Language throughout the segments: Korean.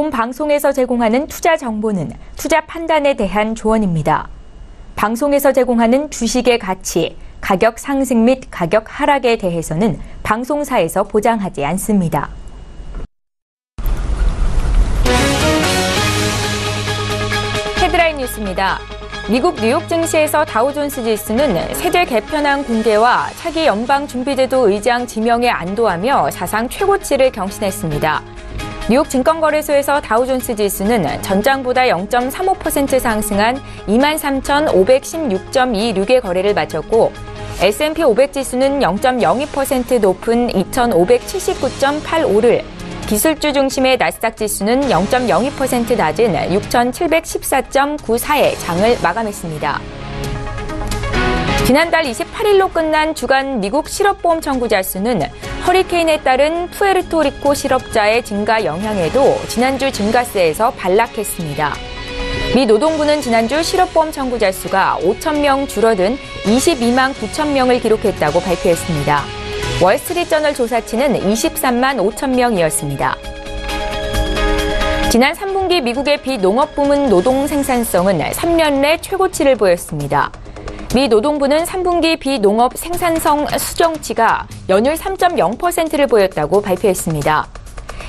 본 방송에서 제공하는 투자 정보는 투자 판단에 대한 조언입니다. 방송에서 제공하는 주식의 가치, 가격 상승 및 가격 하락에 대해서는 방송사에서 보장하지 않습니다. 헤드라인 뉴스입니다. 미국 뉴욕 증시에서 다우존스 지수는 세제 개편안 공개와 차기 연방준비제도 의장 지명에 안도하며 사상 최고치를 경신했습니다. 뉴욕 증권거래소에서 다우존스 지수는 전장보다 0.35% 상승한 23,516.26의 거래를 마쳤고 S&P 500 지수는 0.02% 높은 2,579.85를, 기술주 중심의 나스닥 지수는 0.02% 낮은 6,714.94의 장을 마감했습니다. 지난달 28일로 끝난 주간 미국 실업보험 청구자 수는 허리케인에 따른 푸에르토리코 실업자의 증가 영향에도 지난주 증가세에서 반락했습니다. 미 노동부는 지난주 실업보험 청구자 수가 5,000명 줄어든 22만 9천 명을 기록했다고 발표했습니다. 월스트리트저널 조사치는 23만 5천 명이었습니다. 지난 3분기 미국의 비농업 부문 노동 생산성은 3년 내 최고치를 보였습니다. 미 노동부는 3분기 비농업 생산성 수정치가 연율 3.0%를 보였다고 발표했습니다.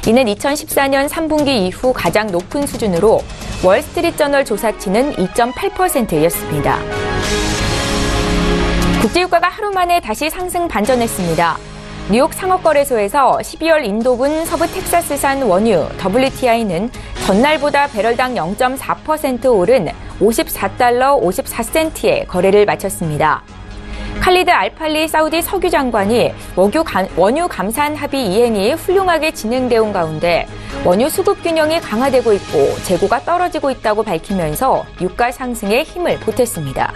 이는 2014년 3분기 이후 가장 높은 수준으로 월스트리트저널 조사치는 2.8%였습니다. 국제유가가 하루 만에 다시 상승 반전했습니다. 뉴욕 상업거래소에서 12월 인도분 서부 텍사스산 원유 WTI는 전날보다 배럴당 0.4% 오른 $54 54센트에 거래를 마쳤습니다. 칼리드 알팔리 사우디 석유 장관이 원유 감산 합의 이행이 훌륭하게 진행되어 온 가운데 원유 수급 균형이 강화되고 있고 재고가 떨어지고 있다고 밝히면서 유가 상승에 힘을 보탰습니다.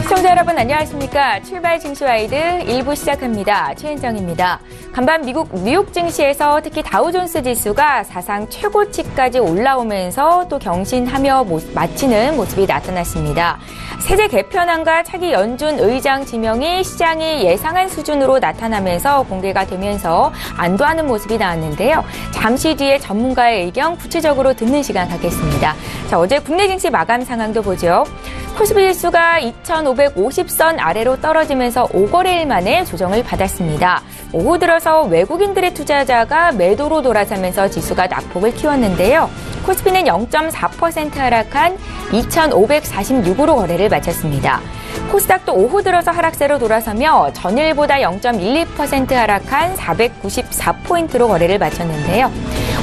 시청자 여러분 안녕하십니까. 출발 증시와이드 1부 시작합니다. 최은정입니다. 간밤 미국 뉴욕 증시에서 특히 다우존스 지수가 사상 최고치까지 올라오면서 또 경신하며 마치는 모습이 나타났습니다. 세제 개편안과 차기 연준 의장 지명이 시장이 예상한 수준으로 나타나면서 공개가 되면서 안도하는 모습이 나왔는데요. 잠시 뒤에 전문가의 의견 구체적으로 듣는 시간 갖겠습니다. 자, 어제 국내 증시 마감 상황도 보죠. 코스피 지수가 2,550선 아래로 떨어지면서 5거래일 만에 조정을 받았습니다. 오후 들어서 외국인들의 투자자가 매도로 돌아서면서 지수가 낙폭을 키웠는데요. 코스피는 0.4% 하락한 2,546으로 거래를 마쳤습니다. 코스닥도 오후 들어서 하락세로 돌아서며 전일보다 0.12% 하락한 494포인트로 거래를 마쳤는데요.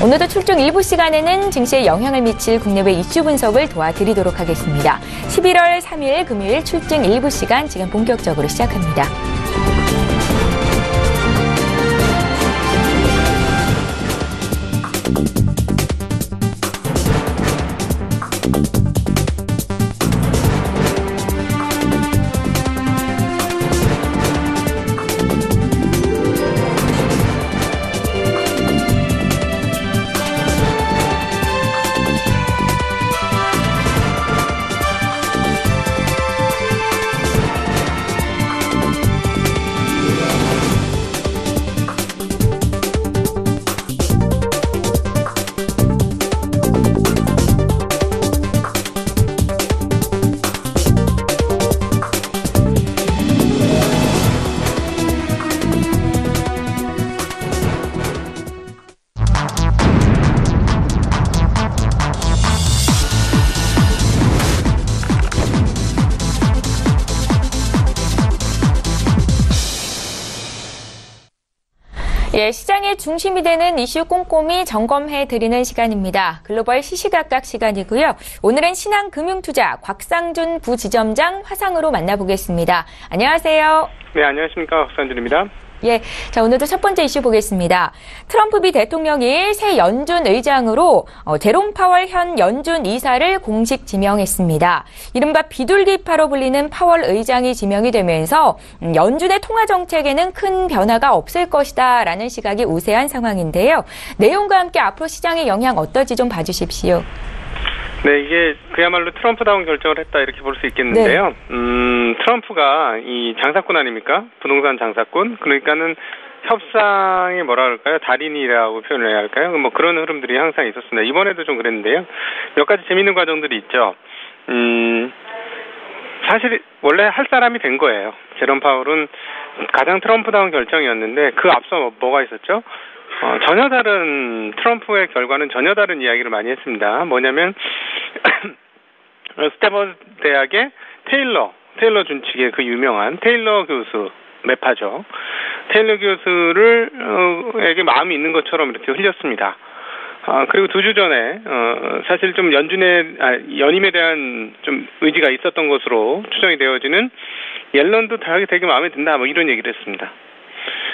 오늘도 출중 일부 시간에는 증시에 영향을 미칠 국내외 이슈 분석을 도와드리도록 하겠습니다. 11월 3일 금요일 출중 일부 시간 지금 본격적으로 시작합니다. 시장의 중심이 되는 이슈 꼼꼼히 점검해드리는 시간입니다. 글로벌 시시각각 시간이고요. 오늘은 신한금융투자 곽상준 부지점장 화상으로 만나보겠습니다. 안녕하세요. 네, 안녕하십니까. 곽상준입니다. 예, 자 오늘도 첫 번째 이슈 보겠습니다. 트럼프 미 대통령이 새 연준 의장으로 제롬 파월 현 연준 이사를 공식 지명했습니다. 이른바 비둘기파로 불리는 파월 의장이 지명이 되면서 연준의 통화 정책에는 큰 변화가 없을 것이다라는 시각이 우세한 상황인데요. 내용과 함께 앞으로 시장의 영향 어떨지 좀 봐주십시오. 네, 이게 그야말로 트럼프다운 결정을 했다 이렇게 볼 수 있겠는데요. 네. 트럼프가 이 장사꾼 아닙니까? 부동산 장사꾼. 그러니까는 협상이 뭐라 그럴까요? 달인이라고 표현을 해야 할까요? 뭐 그런 흐름들이 항상 있었습니다. 이번에도 좀 그랬는데요. 몇 가지 재밌는 과정들이 있죠. 사실 원래 할 사람이 된 거예요. 제롬 파월은 가장 트럼프다운 결정이었는데 그 앞서 뭐가 있었죠? 전혀 다른 트럼프의 결과는 전혀 다른 이야기를 많이 했습니다. 뭐냐면 스탠퍼드 대학의 테일러 준칙의 그 유명한 테일러 교수 매파죠. 테일러 교수를 에게 마음이 있는 것처럼 이렇게 흘렸습니다. 그리고 2주 전에 사실 좀 연임에 대한 좀 의지가 있었던 것으로 추정이 되어지는 옐런도 되게 마음에 든다 뭐 이런 얘기를 했습니다.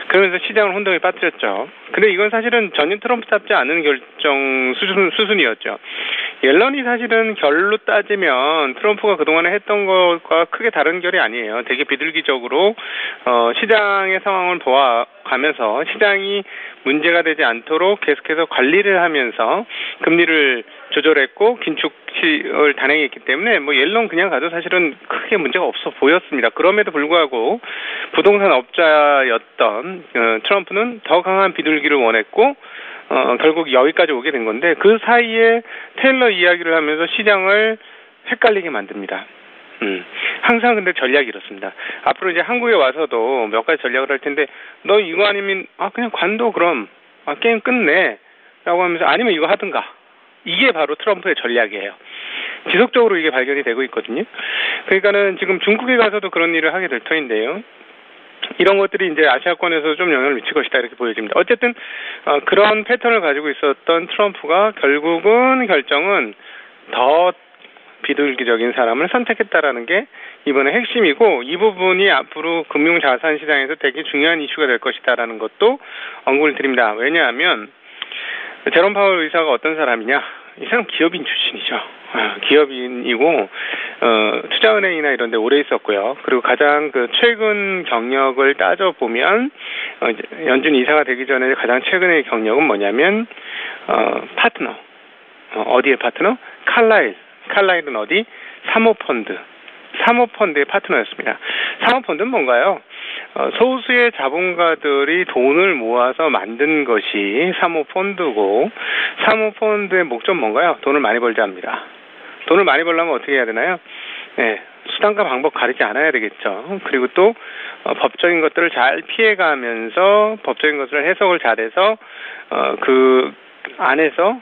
그러면서 시장을 혼돈에 빠뜨렸죠. 근데 이건 사실은 전혀 트럼프답지 않은 결정 수준이었죠. 옐런이 사실은 결로 따지면 트럼프가 그동안에 했던 것과 크게 다른 결이 아니에요. 되게 비둘기적으로 시장의 상황을 보아가면서 시장이 문제가 되지 않도록 계속해서 관리를 하면서 금리를 조절했고 긴축을 단행했기 때문에 뭐 옐런 그냥 가도 사실은 크게 문제가 없어 보였습니다. 그럼에도 불구하고 부동산 업자였던 트럼프는 더 강한 비둘기를 원했고 결국 여기까지 오게 된 건데 그 사이에 테일러 이야기를 하면서 시장을 헷갈리게 만듭니다. 항상 근데 전략이 이렇습니다. 앞으로 이제 한국에 와서도 몇 가지 전략을 할 텐데 너 이거 아니면 그냥 관둬 그럼 게임 끝내 라고 하면서 아니면 이거 하든가. 이게 바로 트럼프의 전략이에요. 지속적으로 이게 발견이 되고 있거든요. 그러니까는 지금 중국에 가서도 그런 일을 하게 될 터인데요. 이런 것들이 이제 아시아권에서 좀 영향을 미칠 것이다 이렇게 보여집니다. 어쨌든 그런 패턴을 가지고 있었던 트럼프가 결국은 결정은 더 비둘기적인 사람을 선택했다라는 게 이번에 핵심이고 이 부분이 앞으로 금융자산 시장에서 되게 중요한 이슈가 될 것이다라는 것도 언급을 드립니다. 왜냐하면 제롬 파월 의사가 어떤 사람이냐? 이 사람 기업인 출신이죠. 기업인이고 투자은행이나 이런 데 오래 있었고요. 그리고 가장 그 최근 경력을 따져보면 연준 이사가 되기 전에 가장 최근의 경력은 뭐냐면 파트너. 어디의 파트너? 칼라일은 어디? 사모펀드의 파트너였습니다. 사모펀드는 뭔가요? 소수의 자본가들이 돈을 모아서 만든 것이 사모펀드고 사모펀드의 목적은 뭔가요? 돈을 많이 벌자 합니다. 돈을 많이 벌려면 어떻게 해야 되나요? 네, 수단과 방법 가리지 않아야 되겠죠. 그리고 또 법적인 것들을 잘 피해가면서 법적인 것을 해석을 잘해서 그 안에서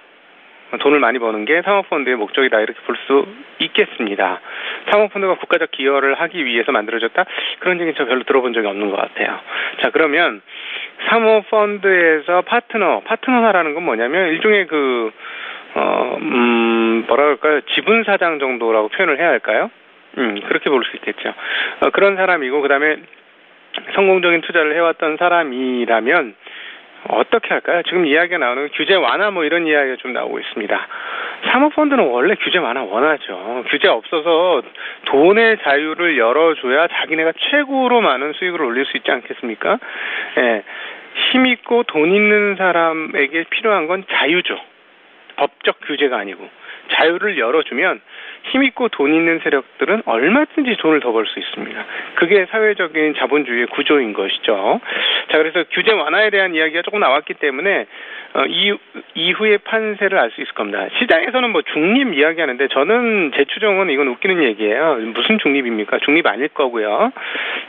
돈을 많이 버는 게 사모펀드의 목적이다 이렇게 볼 수 있겠습니다. 사모펀드가 국가적 기여를 하기 위해서 만들어졌다? 그런 얘기 저 별로 들어본 적이 없는 것 같아요. 자, 그러면 사모펀드에서 파트너라는 건 뭐냐면 일종의 뭐라 그럴까요? 지분사장 정도라고 표현을 해야 할까요? 그렇게 볼 수 있겠죠. 그런 사람이고 그다음에 성공적인 투자를 해왔던 사람이라면 어떻게 할까요? 지금 이야기가 나오는 규제 완화 뭐 이런 이야기가 좀 나오고 있습니다. 사모펀드는 원래 규제 완화 원하죠. 규제 없어서 돈의 자유를 열어줘야 자기네가 최고로 많은 수익을 올릴 수 있지 않겠습니까? 예, 힘있고 돈 있는 사람에게 필요한 건 자유죠. 법적 규제가 아니고. 자유를 열어주면 힘있고 돈 있는 세력들은 얼마든지 돈을 더 벌 수 있습니다. 그게 사회적인 자본주의의 구조인 것이죠. 자, 그래서 규제 완화에 대한 이야기가 조금 나왔기 때문에 이후의 판세를 알 수 있을 겁니다. 시장에서는 뭐 중립 이야기하는데 저는 제 추정은 이건 웃기는 얘기예요. 무슨 중립입니까? 중립 아닐 거고요.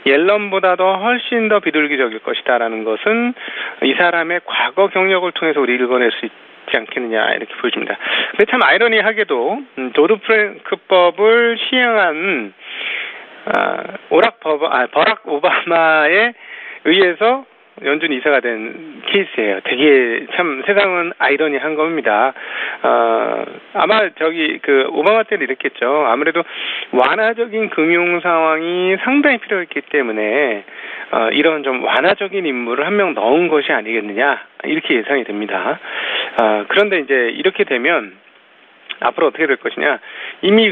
옐런보다도 훨씬 더 비둘기적일 것이다라는 것은 이 사람의 과거 경력을 통해서 우리 읽어낼 수 있지 않겠느냐 이렇게 보여집니다. 근데 참 아이러니하게도 도드 프랭크법을 시행한 버락 오바마에 의해서 연준 이사가 된 케이스예요. 되게 참 세상은 아이러니한 겁니다. 아마 오바마 때는 이랬겠죠. 아무래도 완화적인 금융 상황이 상당히 필요했기 때문에 이런 좀 완화적인 인물을 한 명 넣은 것이 아니겠느냐 이렇게 예상이 됩니다. 그런데 이제 이렇게 되면 앞으로 어떻게 될 것이냐 이미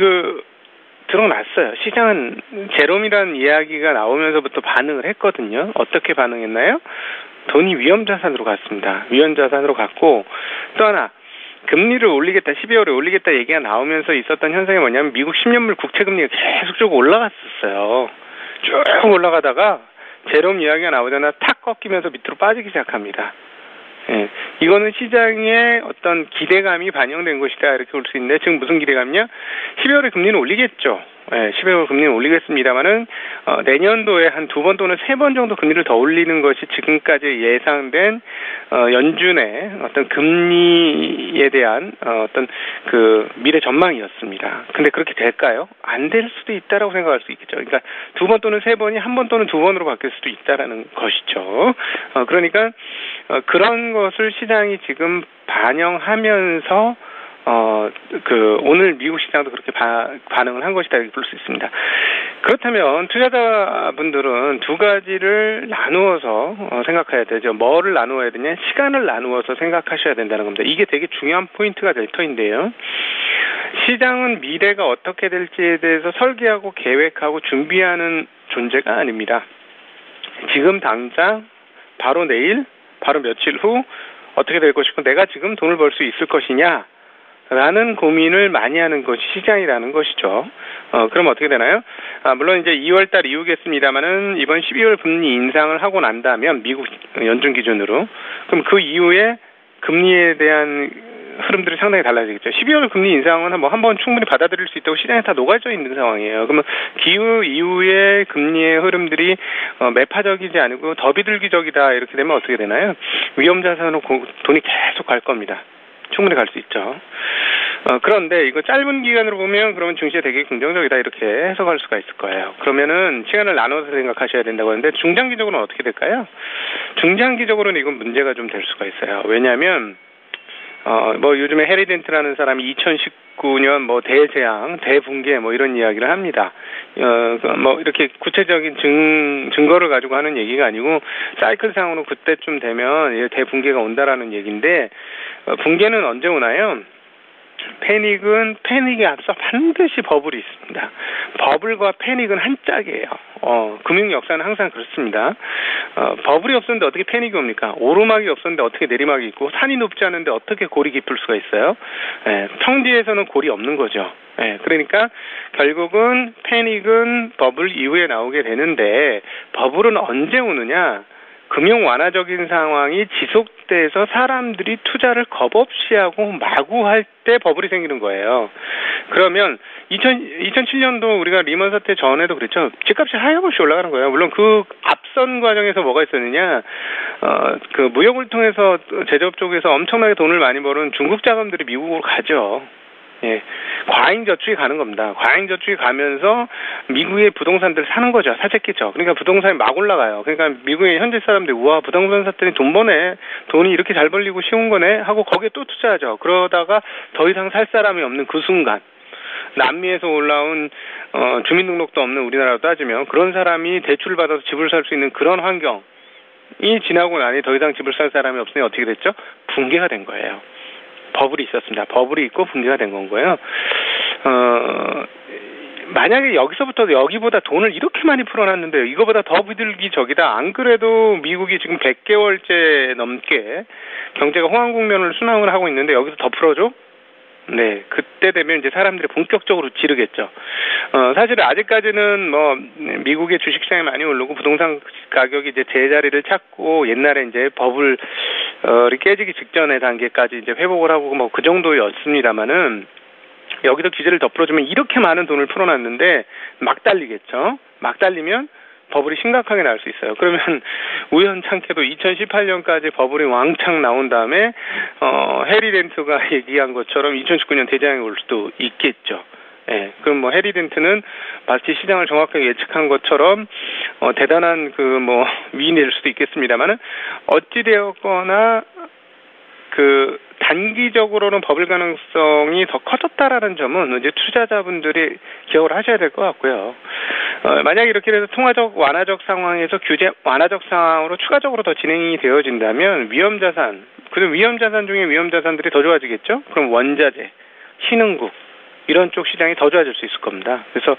드러났어요. 시장은 제롬이라는 이야기가 나오면서부터 반응을 했거든요. 어떻게 반응했나요? 돈이 위험자산으로 갔습니다. 위험자산으로 갔고 또 하나 금리를 올리겠다, 12월에 올리겠다 얘기가 나오면서 있었던 현상이 뭐냐면 미국 10년물 국채금리가 계속 올라갔었어요. 쭉 올라가다가 제롬 이야기가 나오자마자 탁 꺾이면서 밑으로 빠지기 시작합니다. 예, 이거는 시장의 어떤 기대감이 반영된 것이다 이렇게 볼 수 있는데 지금 무슨 기대감이냐? 12월에 금리는 올리겠죠. 예, 12월 금리는 올리겠습니다만은 내년도에 한 2번 또는 3번 정도 금리를 더 올리는 것이 지금까지 예상된 연준의 어떤 금리에 대한 어떤 그 미래 전망이었습니다. 근데 그렇게 될까요? 안 될 수도 있다라고 생각할 수 있겠죠. 그러니까 2번 또는 3번이 1번 또는 2번으로 바뀔 수도 있다라는 것이죠. 그러니까 그런 것을 시장이 지금 반영하면서 오늘 미국 시장도 그렇게 반응을 한 것이다 이렇게 볼 수 있습니다. 그렇다면 투자자분들은 두 가지를 나누어서 생각해야 되죠. 뭐를 나누어야 되냐? 시간을 나누어서 생각하셔야 된다는 겁니다. 이게 되게 중요한 포인트가 될 터인데요. 시장은 미래가 어떻게 될지에 대해서 설계하고 계획하고 준비하는 존재가 아닙니다. 지금 당장, 바로 내일, 바로 며칠 후 어떻게 될 것이고 내가 지금 돈을 벌 수 있을 것이냐 라는 고민을 많이 하는 것이 시장이라는 것이죠. 그럼 어떻게 되나요? 물론 이제 2월달 이후겠습니다만은 이번 12월 금리 인상을 하고 난다면 미국 연준 기준으로 그럼 그 이후에 금리에 대한 흐름들이 상당히 달라지겠죠. 12월 금리 인상은 뭐 한번 충분히 받아들일 수 있다고 시장에 다 녹아져 있는 상황이에요. 그러면 기후 이후의 금리의 흐름들이 매파적이지 않고 더 비둘기적이다 이렇게 되면 어떻게 되나요? 위험 자산으로 돈이 계속 갈 겁니다. 충분히 갈 수 있죠. 그런데 이거 짧은 기간으로 보면 그러면 증시에 되게 긍정적이다 이렇게 해석할 수가 있을 거예요. 그러면은 시간을 나눠서 생각하셔야 된다고 하는데 중장기적으로는 어떻게 될까요? 중장기적으로는 이건 문제가 좀 될 수가 있어요. 왜냐하면 뭐 요즘에 해리 덴트라는 사람이 2019년 뭐 대재앙, 대붕괴 뭐 이런 이야기를 합니다. 뭐 이렇게 구체적인 증거를 가지고 하는 얘기가 아니고 사이클상으로 그때쯤 되면 대붕괴가 온다라는 얘기인데 붕괴는 언제 오나요? 패닉에 앞서 반드시 버블이 있습니다. 버블과 패닉은 한 짝이에요. 금융 역사는 항상 그렇습니다. 버블이 없었는데 어떻게 패닉이 옵니까? 오르막이 없었는데 어떻게 내리막이 있고 산이 높지 않은데 어떻게 골이 깊을 수가 있어요? 평지에서는 골이 없는 거죠. 그러니까 결국은 패닉은 버블 이후에 나오게 되는데 버블은 언제 오느냐? 금융 완화적인 상황이 지속돼서 사람들이 투자를 겁없이 하고 마구 할 때 버블이 생기는 거예요. 그러면 2007년도 우리가 리먼 사태 전에도 그랬죠. 집값이 하염없이 올라가는 거예요. 물론 그 앞선 과정에서 뭐가 있었느냐. 그 무역을 통해서 제조업 쪽에서 엄청나게 돈을 많이 버는 중국 자금들이 미국으로 가죠. 예, 과잉 저축이 가는 겁니다. 과잉 저축이 가면서 미국의 부동산들 사는 거죠. 사재기죠. 그러니까 부동산이 막 올라가요. 그러니까 미국의 현지 사람들이 우와 부동산 샀더니 돈 버네. 돈이 이렇게 잘 벌리고 쉬운 거네 하고 거기에 또 투자하죠. 그러다가 더 이상 살 사람이 없는 그 순간 남미에서 올라온 주민등록도 없는 우리나라로 따지면 그런 사람이 대출을 받아서 집을 살 수 있는 그런 환경이 지나고 나니 더 이상 집을 살 사람이 없으니 어떻게 됐죠? 붕괴가 된 거예요. 버블이 있었습니다. 버블이 있고 붕괴가 된 건 거예요. 만약에 여기서부터 여기보다 돈을 이렇게 많이 풀어놨는데 이거보다 더 비둘기적이다. 안 그래도 미국이 지금 100개월째 넘게 경제가 호황 국면을 순항을 하고 있는데 여기서 더 풀어줘? 네, 그때 되면 이제 사람들이 본격적으로 지르겠죠. 사실 아직까지는 뭐 미국의 주식시장이 많이 오르고 부동산 가격이 이제 제자리를 찾고 옛날에 이제 버블이 깨지기 직전의 단계까지 이제 회복을 하고 뭐 그 정도였습니다만은 여기도 기재를 더 풀어주면 이렇게 많은 돈을 풀어놨는데 막 달리겠죠. 막 달리면 버블이 심각하게 날 수 있어요. 그러면 우연찮게도 2018년까지 버블이 왕창 나온 다음에 해리 덴트가 얘기한 것처럼 2019년 대재앙이 올 수도 있겠죠. 예, 그럼 뭐 해리 덴트는 마치 시장을 정확하게 예측한 것처럼 대단한 그 뭐 위인일 수도 있겠습니다만은 어찌 되었거나 그 단기적으로는 버블 가능성이 더 커졌다라는 점은 이제 투자자분들이 기억을 하셔야 될 것 같고요. 만약에 이렇게 해서 통화적 완화적 상황에서 규제 완화적 상황으로 추가적으로 더 진행이 되어진다면 위험자산, 그리고 위험자산 중에 위험자산들이 더 좋아지겠죠? 그럼 원자재, 신흥국 이런 쪽 시장이 더 좋아질 수 있을 겁니다. 그래서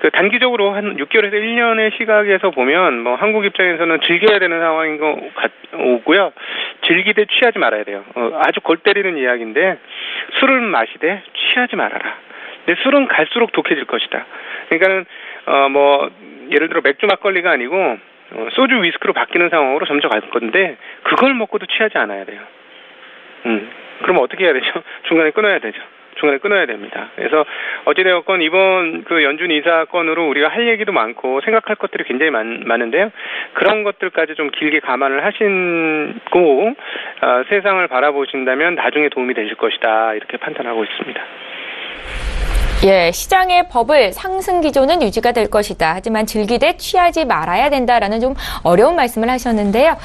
그 단기적으로 한 6개월에서 1년의 시각에서 보면 뭐 한국 입장에서는 즐겨야 되는 상황인 것 같고요. 즐기되 취하지 말아야 돼요. 아주 골 때리는 이야기인데 술을 마시되 취하지 말아라. 근데 술은 갈수록 독해질 것이다. 그러니까는 뭐 예를 들어 맥주 막걸리가 아니고 소주 위스키로 바뀌는 상황으로 점점 갈 건데 그걸 먹고도 취하지 않아야 돼요. 그럼 어떻게 해야 되죠? 중간에 끊어야 되죠. 중간에 끊어야 됩니다. 그래서 어찌되었건 이번 그 연준 이사 건으로 우리가 할 얘기도 많고 생각할 것들이 굉장히 많은데요. 그런 것들까지 좀 길게 감안을 하시고 세상을 바라보신다면 나중에 도움이 되실 것이다. 이렇게 판단하고 있습니다. 예, 시장의 버블 상승 기조는 유지가 될 것이다. 하지만 즐기되 취하지 말아야 된다라는 좀 어려운 말씀을 하셨는데요.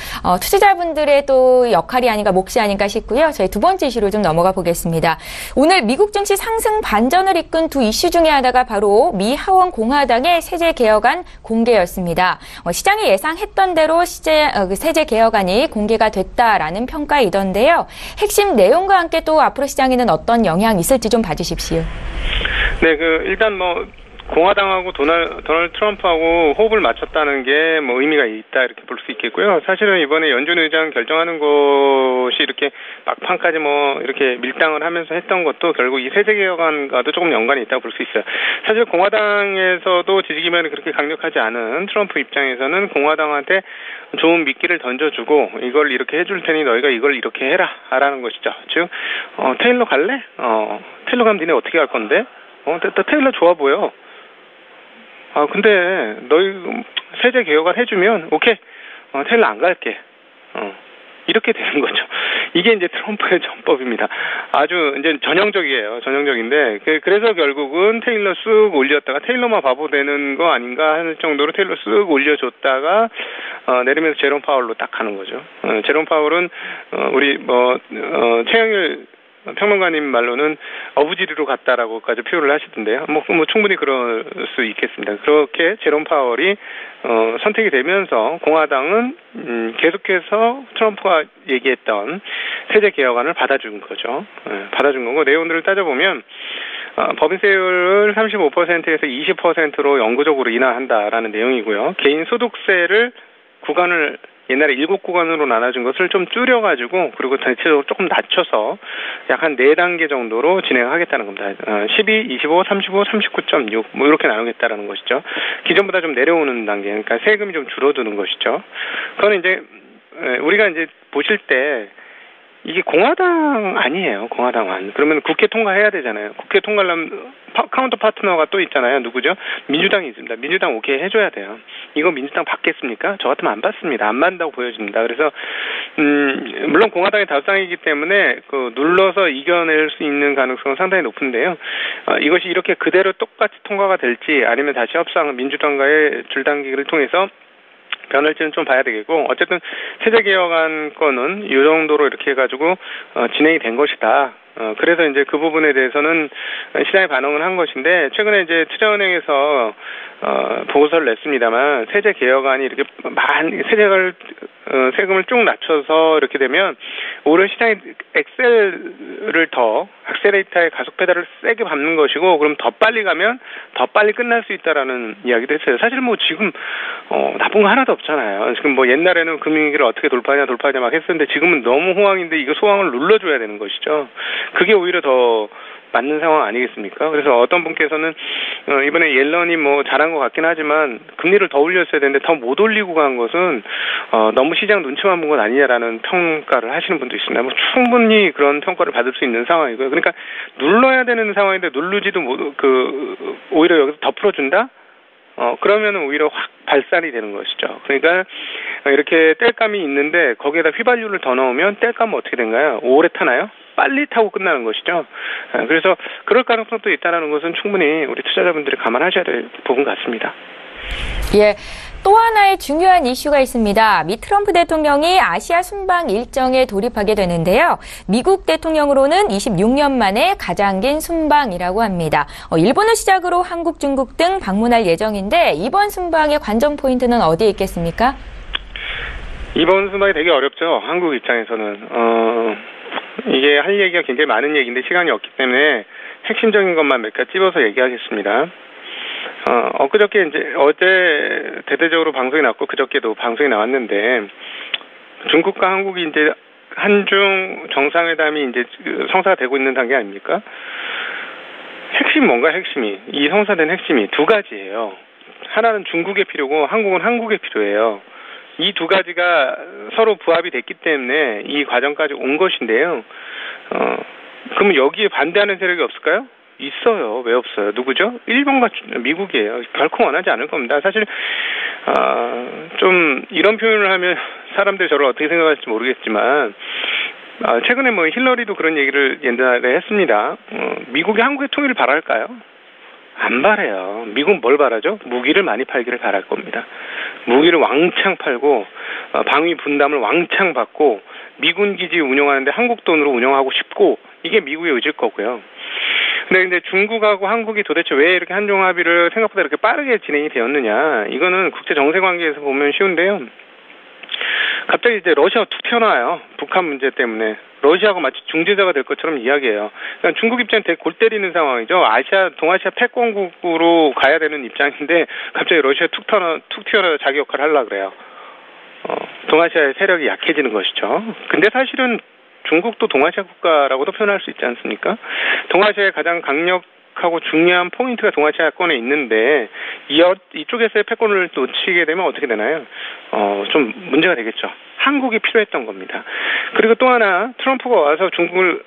투자자분들의 또 역할이 아닌가 몫이 아닌가 싶고요. 저희 두 번째 이슈로 좀 넘어가 보겠습니다. 오늘 미국 증시 상승 반전을 이끈 두 이슈 중에 하나가 바로 미 하원 공화당의 세제 개혁안 공개였습니다. 시장이 예상했던 대로 세제 개혁안이 공개가 됐다라는 평가이던데요. 핵심 내용과 함께 또 앞으로 시장에는 어떤 영향이 있을지 좀 봐주십시오. 네, 일단 공화당하고 도널드 트럼프하고 호흡을 맞췄다는 게 의미가 있다 이렇게 볼 수 있겠고요. 사실은 이번에 연준 의장 결정하는 것이 이렇게 막판까지 이렇게 밀당을 하면서 했던 것도 결국 이 세제 개혁안과도 조금 연관이 있다고 볼 수 있어요. 사실 공화당에서도 지지기면이 그렇게 강력하지 않은 트럼프 입장에서는 공화당한테 좋은 미끼를 던져주고 이걸 이렇게 해줄 테니 너희가 이걸 이렇게 해라라는 것이죠. 즉 테일러 갈래? 테일러 가면 니네 어떻게 할 건데? 테일러 좋아 보여. 근데 너희 세제 개혁안 해주면 오케이. 테일러 안 갈게. 이렇게 되는 거죠. 이게 이제 트럼프의 전법입니다. 아주 이제 전형적인데 그래서 결국은 테일러 쓱 올렸다가 테일러만 바보 되는 거 아닌가 할 정도로 테일러 쓱 올려줬다가 내리면서 제롬 파월로 딱 가는 거죠. 제롬 파월은 우리 최영일 평론가님 말로는 어부지리로 갔다라고까지 표현을 하시던데요. 충분히 그럴 수 있겠습니다. 그렇게 제롬 파월이 선택이 되면서 공화당은 계속해서 트럼프가 얘기했던 세제 개혁안을 받아준 거죠. 받아준 거고 내용들을 따져보면 법인세율을 35%에서 20%로 영구적으로 인하한다라는 내용이고요. 개인 소득세를 구간을 옛날에 7구간으로 나눠준 것을 좀 줄여가지고 그리고 대체적으로 조금 낮춰서 약 한 4단계 정도로 진행하겠다는 겁니다. 12, 25, 35, 39.6 이렇게 나누겠다라는 것이죠. 기존보다 좀 내려오는 단계, 그러니까 세금이 좀 줄어드는 것이죠. 그건 이제 우리가 이제 보실 때 이게 공화당 아니에요. 공화당안. 그러면 국회 통과해야 되잖아요. 국회 통과하려면 카운터 파트너가 또 있잖아요. 누구죠? 민주당이 있습니다. 민주당 오케이 해줘야 돼요. 이거 민주당 받겠습니까? 저 같으면 안 받습니다. 안 받는다고 보여집니다. 그래서 물론 공화당이 다수당이기 때문에 눌러서 이겨낼 수 있는 가능성은 상당히 높은데요. 이것이 이렇게 그대로 똑같이 통과가 될지 아니면 다시 협상 민주당과의 줄당기를 통해서 변할지는 좀 봐야 되겠고 어쨌든 세제 개혁안 건은 이 정도로 이렇게 해가지고 진행이 된 것이다. 그래서 이제 그 부분에 대해서는 시장에 반응을 한 것인데 최근에 이제 투자은행에서 보고서를 냈습니다만 세제 개혁안이 이렇게 세금을 쭉 낮춰서 이렇게 되면 오히려 시장이 액셀레이터의 가속 페달을 세게 밟는 것이고 그럼 더 빨리 가면 더 빨리 끝날 수 있다라는 이야기도 했어요. 사실 지금 나쁜 거 하나도 없잖아요. 지금 옛날에는 금융위기를 어떻게 돌파하냐 막 했었는데 지금은 너무 호황인데 이거 소황을 눌러줘야 되는 것이죠. 그게 오히려 더 맞는 상황 아니겠습니까? 그래서 어떤 분께서는 이번에 옐런이 잘한 것 같긴 하지만 금리를 더 올렸어야 되는데 더 못 올리고 간 것은 너무 시장 눈치만 본 건 아니냐라는 평가를 하시는 분도 있습니다. 충분히 그런 평가를 받을 수 있는 상황이고요. 그러니까 눌러야 되는 상황인데 누르지도 오히려 여기서 더 풀어준다? 그러면 오히려 확 발산이 되는 것이죠. 그러니까 이렇게 땔감이 있는데 거기에다 휘발유를 더 넣으면 땔감은 어떻게 된가요? 오래 타나요? 빨리 타고 끝나는 것이죠. 그래서 그럴 가능성도 있다는 것은 충분히 우리 투자자분들이 감안하셔야 될 부분 같습니다. 예. 또 하나의 중요한 이슈가 있습니다. 미 트럼프 대통령이 아시아 순방 일정에 돌입하게 되는데요. 미국 대통령으로는 26년 만에 가장 긴 순방이라고 합니다. 일본을 시작으로 한국, 중국 등 방문할 예정인데 이번 순방의 관전 포인트는 어디에 있겠습니까? 이번 순방이 되게 어렵죠. 한국 입장에서는. 이게 할 얘기가 굉장히 많은 얘기인데 시간이 없기 때문에 핵심적인 것만 몇 가지 찝어서 얘기하겠습니다. 엊그저께 어제 대대적으로 방송이 나왔고 그저께도 방송이 나왔는데 중국과 한국이 이제 한중 정상회담이 이제 성사가 되고 있는 단계 아닙니까? 핵심이 뭔가 핵심이 이 성사된 핵심이 두 가지예요. 하나는 중국의 필요고 한국은 한국의 필요해요. 이 두 가지가 서로 부합이 됐기 때문에 이 과정까지 온 것인데요. 그러면 여기에 반대하는 세력이 없을까요? 있어요. 왜 없어요? 누구죠? 일본과 미국이에요. 결코 원하지 않을 겁니다. 사실 좀 이런 표현을 하면 사람들이 저를 어떻게 생각할지 모르겠지만 최근에 뭐 힐러리도 그런 얘기를 옛날에 했습니다. 미국이 한국의 통일을 바랄까요? 안 바래요. 미국은 뭘 바라죠? 무기를 많이 팔기를 바랄 겁니다. 무기를 왕창 팔고 방위 분담을 왕창 받고 미군 기지 운영하는데 한국 돈으로 운영하고 싶고 이게 미국의 의지일 거고요. 근데 중국하고 한국이 도대체 왜 이렇게 한중 합의를 생각보다 이렇게 빠르게 진행이 되었느냐? 이거는 국제 정세 관계에서 보면 쉬운데요. 갑자기 이제 러시아가 툭 튀어나와요. 북한 문제 때문에. 러시아가 마치 중재자가 될 것처럼 이야기해요. 그러니까 중국 입장에 되게 골 때리는 상황이죠. 동아시아 패권국으로 가야 되는 입장인데 갑자기 러시아 툭 튀어나와 자기 역할을 하려고 그래요. 동아시아의 세력이 약해지는 것이죠. 근데 사실은 중국도 동아시아 국가라고도 표현할 수 있지 않습니까? 동아시아의 가장 강력하고 중요한 포인트가 동아시아권에 있는데 이쪽에서의 패권을 놓치게 되면 어떻게 되나요? 좀 문제가 되겠죠. 한국이 필요했던 겁니다. 그리고 또 하나 트럼프가 와서 중국을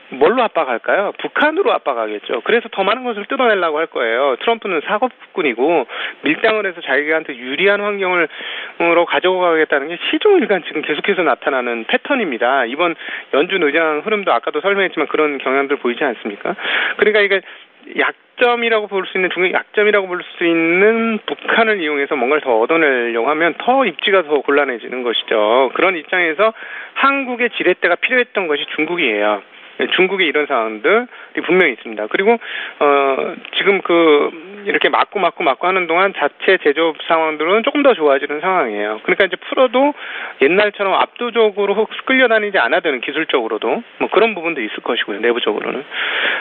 뭘로 압박할까요? 북한으로 압박하겠죠. 그래서 더 많은 것을 뜯어내려고 할 거예요. 트럼프는 사법국군이고 밀당을 해서 자기한테 유리한 환경으로 가져고 가겠다는 게 시종일관 지금 계속해서 나타나는 패턴입니다. 이번 연준 의장 흐름도 아까도 설명했지만 그런 경향들 보이지 않습니까? 그러니까 이게 약점이라고 볼 수 있는 중국 약점이라고 볼 수 있는 북한을 이용해서 뭔가를 더 얻어내려고 하면 더 입지가 더 곤란해지는 것이죠. 그런 입장에서 한국의 지렛대가 필요했던 것이 중국이에요. 중국의 이런 상황들이 분명히 있습니다. 그리고 지금 이렇게 맞고 하는 동안 자체 제조업 상황들은 조금 더 좋아지는 상황이에요. 그러니까 이제 풀어도 옛날처럼 압도적으로 끌려다니지 않아야 되는 기술적으로도 뭐 그런 부분도 있을 것이고요. 내부적으로는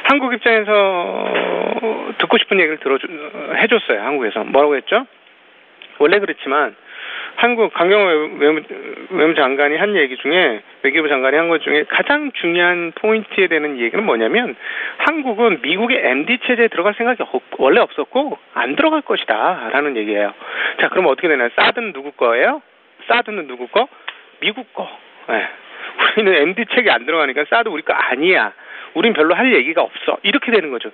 한국 입장에서 듣고 싶은 얘기를 해줬어요. 한국에서 뭐라고 했죠? 원래 그렇지만 한국 강경호 외무부 장관이 한 얘기 중에 외교부 장관이 한 것 중에 가장 중요한 포인트에 되는 얘기는 뭐냐면 한국은 미국의 MD 체제에 들어갈 생각이 원래 없었고 안 들어갈 것이다 라는 얘기예요. 자, 그럼 어떻게 되나요? 사드는 누구 거예요? 사드는 누구 거? 미국 거. 네. 우리는 MD 체계 안 들어가니까 사드 우리 거 아니야. 우린 별로 할 얘기가 없어. 이렇게 되는 거죠.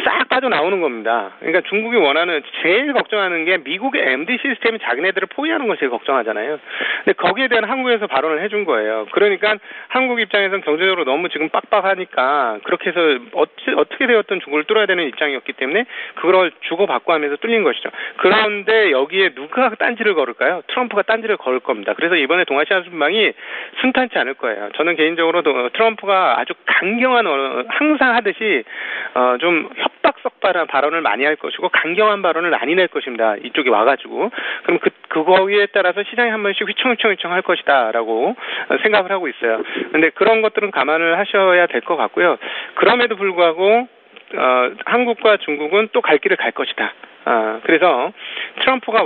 싹 빠져나오는 겁니다. 그러니까 중국이 원하는 제일 걱정하는 게 미국의 MD 시스템이 자기네들을 포위하는 걸 제일 걱정하잖아요. 근데 거기에 대한 한국에서 발언을 해준 거예요. 그러니까 한국 입장에서는 경제적으로 너무 지금 빡빡하니까 그렇게 해서 어떻게 되었든 중국을 뚫어야 되는 입장이었기 때문에 그걸 주고받고 하면서 뚫린 것이죠. 그런데 여기에 누가 딴지를 걸을까요? 트럼프가 딴지를 걸을 겁니다. 그래서 이번에 동아시아 순방이 순탄치 않을 거예요. 저는 개인적으로 트럼프가 아주 강경한 항상 하듯이 좀 협박석발한 발언을 많이 할 것이고 강경한 발언을 많이 낼 것입니다. 이쪽에 와가지고 그럼 그거에 따라서 시장이 한 번씩 휘청휘청 할 것이다라고 생각을 하고 있어요. 그런데 그런 것들은 감안을 하셔야 될 것 같고요. 그럼에도 불구하고 한국과 중국은 또 갈 길을 갈 것이다. 그래서 트럼프가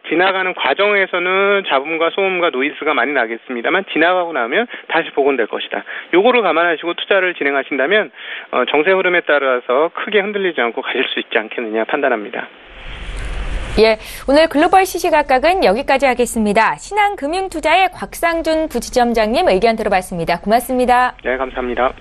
지나가는 과정에서는 잡음과 소음과 노이즈가 많이 나겠습니다만 지나가고 나면 다시 복원될 것이다. 요거를 감안하시고 투자를 진행하신다면 정세 흐름에 따라서 크게 흔들리지 않고 가실 수 있지 않겠느냐 판단합니다. 예, 오늘 글로벌 시시각각은 여기까지 하겠습니다. 신한금융투자의 곽상준 부지점장님 의견 들어봤습니다. 고맙습니다. 네, 감사합니다.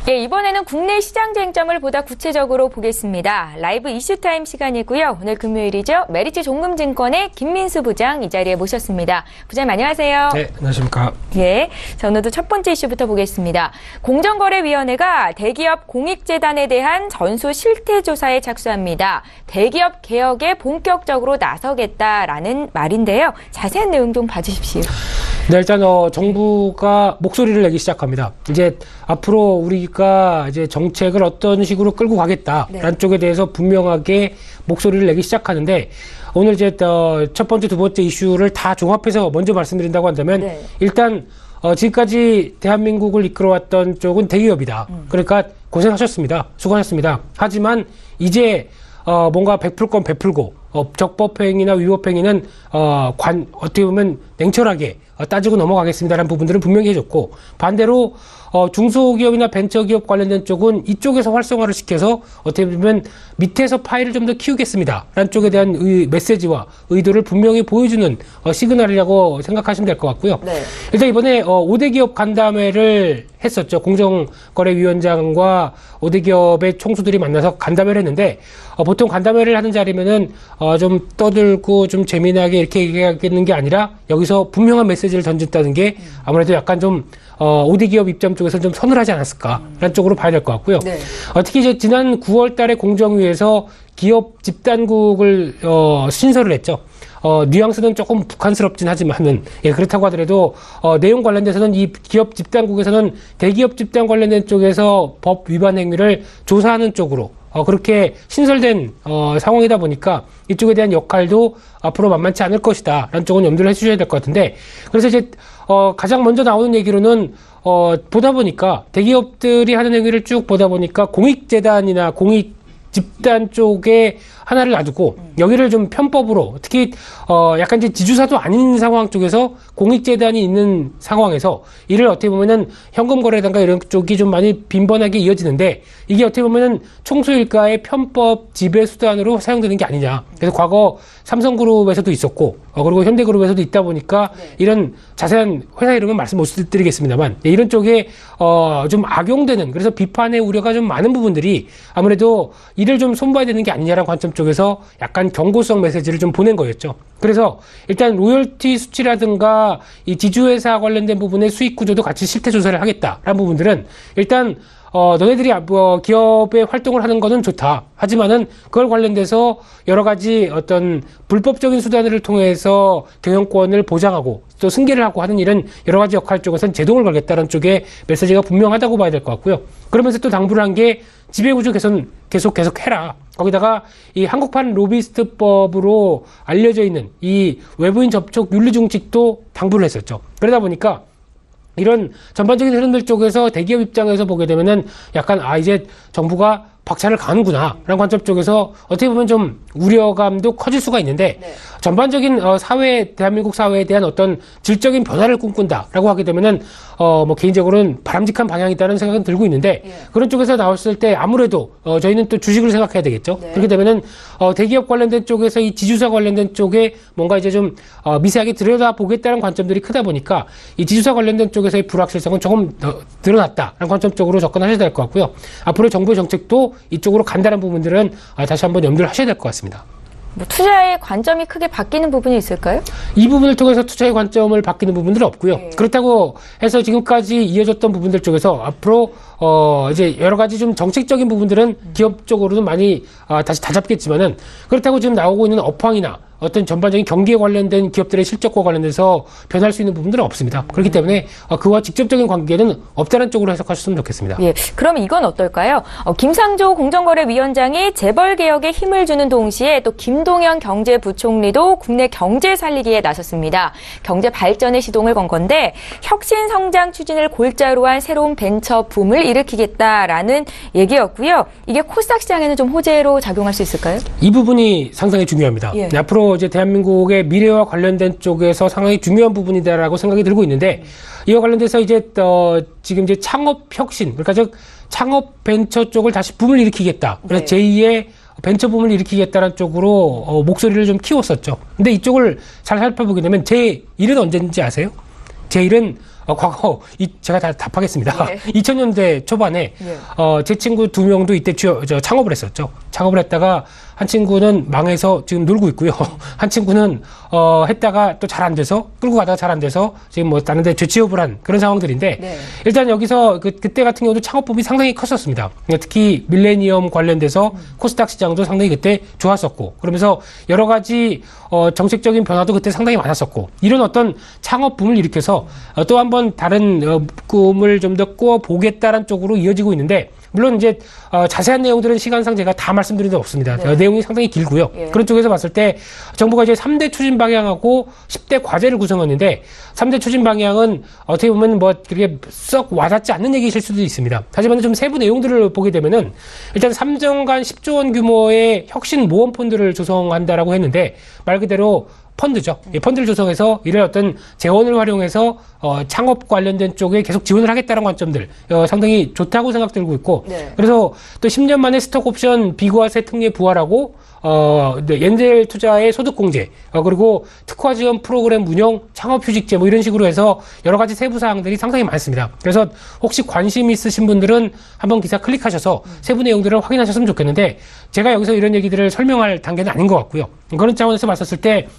예, 이번에는 국내 시장 쟁점을 보다 구체적으로 보겠습니다. 라이브 이슈타임 시간이고요. 오늘 금요일이죠. 메리츠 종금증권의 김민수 부장 이 자리에 모셨습니다. 부장님 안녕하세요. 네, 안녕하십니까. 예, 자, 오늘도 첫 번째 이슈부터 보겠습니다. 공정거래위원회가 대기업 공익재단에 대한 전수 실태조사에 착수합니다. 대기업 개혁에 본격적으로 나서겠다라는 말인데요. 자세한 내용 좀 봐주십시오. 네, 일단 정부가 목소리를 내기 시작합니다. 이제 앞으로 우리가 이제 정책을 어떤 식으로 끌고 가겠다라는 쪽에 대해서 분명하게 목소리를 내기 시작하는데 오늘 이제 첫 번째, 두 번째 이슈를 다 종합해서 먼저 말씀드린다고 한다면 일단 지금까지 대한민국을 이끌어왔던 쪽은 대기업이다. 그러니까 고생하셨습니다. 수고하셨습니다. 하지만 이제 뭔가 베풀 건 베풀고 적법행위나 위법행위는 어떻게 보면 냉철하게 따지고 넘어가겠습니다라는 부분들은 분명히 해줬고, 반대로 중소기업이나 벤처기업 관련된 쪽은 이쪽에서 활성화를 시켜서 어떻게 보면 밑에서 파일을 좀 더 키우겠습니다라는 쪽에 대한 메시지와 의도를 분명히 보여주는 시그널이라고 생각하시면 될 것 같고요. 네. 일단 이번에 5대 기업 간담회를 했었죠. 공정거래위원장과 5대 기업의 총수들이 만나서 간담회를 했는데, 보통 간담회를 하는 자리면은 좀 떠들고 좀 재미나게 이렇게 얘기하겠는 게 아니라 여기서 분명한 메시지를 던졌다는 게 아무래도 약간 좀 5대 기업 입장 쪽에서 좀 서늘하지 않았을까라는 쪽으로 봐야 될 것 같고요. 네. 특히 이제 지난 9월 달에 공정위에서 기업 집단국을 신설을 했죠. 뉘앙스는 조금 북한스럽진 하지만은, 예, 그렇다고 하더라도, 내용 관련돼서는 이 기업 집단국에서는 대기업 집단 관련된 쪽에서 법 위반 행위를 조사하는 쪽으로, 그렇게 신설된, 상황이다 보니까 이쪽에 대한 역할도 앞으로 만만치 않을 것이다. 라는 쪽은 염두를 해주셔야 될 것 같은데, 그래서 이제, 가장 먼저 나오는 얘기로는, 보다 보니까, 대기업들이 하는 행위를 쭉 보다 보니까 공익재단이나 집단 쪽에 하나를 놔두고 여기를 좀 편법으로, 특히 약간 이제 지주사도 아닌 상황 쪽에서 공익재단이 있는 상황에서 이를 어떻게 보면은 현금 거래단가 이런 쪽이 좀 많이 빈번하게 이어지는데, 이게 어떻게 보면은 총수일가의 편법 지배 수단으로 사용되는 게 아니냐. 그래서 과거 삼성그룹에서도 있었고, 그리고 현대그룹에서도 있다 보니까 이런 자세한 회사 이름은 말씀 못 드리겠습니다만, 이런 쪽에 좀 악용되는, 그래서 비판의 우려가 좀 많은 부분들이 아무래도 이를 좀 손봐야 되는 게 아니냐라는 관점 쪽에서 약간 경고성 메시지를 좀 보낸 거였죠. 그래서 일단 로열티 수치라든가 이 지주회사 관련된 부분의 수익 구조도 같이 실태 조사를 하겠다라는 부분들은, 일단 너네들이 기업의 활동을 하는 거는 좋다. 하지만은 그걸 관련돼서 여러 가지 어떤 불법적인 수단을 통해서 경영권을 보장하고 또 승계를 하고 하는 일은 여러 가지 역할 쪽에서는 제동을 걸겠다는 쪽의 메시지가 분명하다고 봐야 될 것 같고요. 그러면서 또 당부를 한 게 지배구조 개선 계속 해라. 거기다가 이 한국판 로비스트법으로 알려져 있는 이 외부인 접촉 윤리중칙도 당부를 했었죠. 그러다 보니까 이런 전반적인 흐름들 쪽에서 대기업 입장에서 보게 되면은 약간 이제 정부가 박차를 가는구나 라는 관점 쪽에서 어떻게 보면 좀 우려감도 커질 수가 있는데, 네. 전반적인 대한민국 사회에 대한 어떤 질적인 변화를 꿈꾼다라고 하게 되면은 뭐 개인적으로는 바람직한 방향이다는 생각은 들고 있는데, 예. 그런 쪽에서 나왔을 때 아무래도 저희는 또 주식을 생각해야 되겠죠. 네. 그렇게 되면은 대기업 관련된 쪽에서 이 지주사 관련된 쪽에 뭔가 이제 좀 미세하게 들여다보겠다는 관점들이 크다 보니까 이 지주사 관련된 쪽에서의 불확실성은 조금 드러났다라는 관점 쪽으로 접근하셔야 될 것 같고요. 앞으로 정부의 정책도 이쪽으로 간다는 부분들은 다시 한번 염두를 하셔야 될 것 같습니다. 뭐 투자의 관점이 크게 바뀌는 부분이 있을까요? 이 부분을 통해서 투자의 관점을 바뀌는 부분들은 없고요. 네. 그렇다고 해서 지금까지 이어졌던 부분들 쪽에서 앞으로 이제 여러 가지 좀 정책적인 부분들은 기업 쪽으로는 많이 다시 다잡겠지만은, 그렇다고 지금 나오고 있는 업황이나 어떤 전반적인 경기에 관련된 기업들의 실적과 관련돼서 변할 수 있는 부분들은 없습니다. 그렇기 때문에 그와 직접적인 관계는 없다는 쪽으로 해석하셨으면 좋겠습니다. 예, 그럼 이건 어떨까요? 김상조 공정거래위원장이 재벌개혁에 힘을 주는 동시에 또 김동연 경제부총리도 국내 경제 살리기에 나섰습니다. 경제 발전의 시동을 건 건데, 혁신 성장 추진을 골자로 한 새로운 벤처 붐을 일으키겠다라는 얘기였고요. 이게 코스닥 시장에는 좀 호재로 작용할 수 있을까요? 이 부분이 상당히 중요합니다. 예. 앞으로 이제 대한민국의 미래와 관련된 쪽에서 상당히 중요한 부분이다라고 생각이 들고 있는데, 이와 관련돼서 이제 지금 이제 창업 혁신, 그러니까 즉 창업 벤처 쪽을 다시 붐을 일으키겠다. 그래서 네. 제2의 벤처 붐을 일으키겠다는 쪽으로 목소리를 좀 키웠었죠. 근데 이쪽을 잘 살펴보게 되면 제1은 언제인지 아세요? 제1은 과거 제가 다 답하겠습니다. 예. 2000년대 초반에 예. 제 친구 2명도 이때 창업을 했었죠. 창업을 했다가 한 친구는 망해서 지금 놀고 있고요. 한 친구는 했다가 또 잘 안 돼서, 끌고 가다가 잘 안 돼서 지금 뭐 다른 데 재취업을 한 그런 상황들인데, 네. 일단 여기서 그때 같은 경우도 창업붐이 상당히 컸었습니다. 특히 밀레니엄 관련돼서 코스닥 시장도 상당히 그때 좋았었고, 그러면서 여러 가지 정책적인 변화도 그때 상당히 많았었고, 이런 어떤 창업붐을 일으켜서 또 한번 다른 꿈을 좀 더 꾸어보겠다는 쪽으로 이어지고 있는데, 물론 이제 자세한 내용들은 시간상 제가 다 말씀드릴 수 없습니다. 네. 내용이 상당히 길고요. 예. 그런 쪽에서 봤을 때 정부가 이제 3대 추진 방향하고 10대 과제를 구성했는데 3대 추진 방향은 어떻게 보면 뭐 그렇게 썩 와닿지 않는 얘기실 수도 있습니다. 하지만 좀 세부 내용들을 보게 되면은 일단 3년간 10조 원 규모의 혁신 모험 펀드를 조성한다라고 했는데 말 그대로 펀드죠. 이 펀드를 조성해서 이를 어떤 재원을 활용해서 창업 관련된 쪽에 계속 지원을 하겠다는 관점들 상당히 좋다고 생각들고 있고 네. 그래서 또 10년 만에 스톡옵션 비과세 특례 부활하고 엔젤 투자의 소득공제 그리고 특화 지원 프로그램 운영 창업휴직제 뭐 이런 식으로 해서 여러 가지 세부 사항들이 상당히 많습니다. 그래서 혹시 관심 있으신 분들은 한번 기사 클릭하셔서 세부 내용들을 확인하셨으면 좋겠는데 제가 여기서 이런 얘기들을 설명할 단계는 아닌 것 같고요. 그런 차원에서 봤었을 때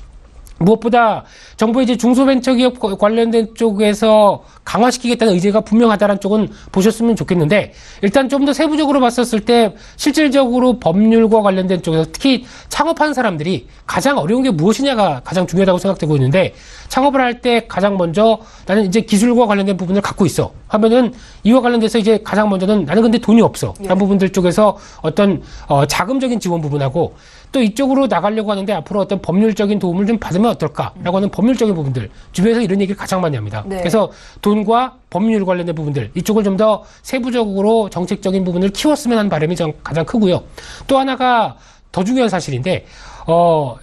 무엇보다 정부의 이제 중소벤처기업 관련된 쪽에서 강화시키겠다는 의지가 분명하다는 쪽은 보셨으면 좋겠는데 일단 좀 더 세부적으로 봤었을 때 실질적으로 법률과 관련된 쪽에서 특히 창업한 사람들이 가장 어려운 게 무엇이냐가 가장 중요하다고 생각되고 있는데 창업을 할 때 가장 먼저 나는 이제 기술과 관련된 부분을 갖고 있어 하면은 이와 관련돼서 이제 가장 먼저는 나는 근데 돈이 없어 라는 부분들 쪽에서 어떤 자금적인 지원 부분하고 또 이쪽으로 나가려고 하는데 앞으로 어떤 법률적인 도움을 좀 받으면 어떨까라고 하는 법률적인 부분들 주변에서 이런 얘기를 가장 많이 합니다. 네. 그래서 돈과 법률 관련된 부분들 이쪽을 좀 더 세부적으로 정책적인 부분을 키웠으면 하는 바람이 가장 크고요. 또 하나가 더 중요한 사실인데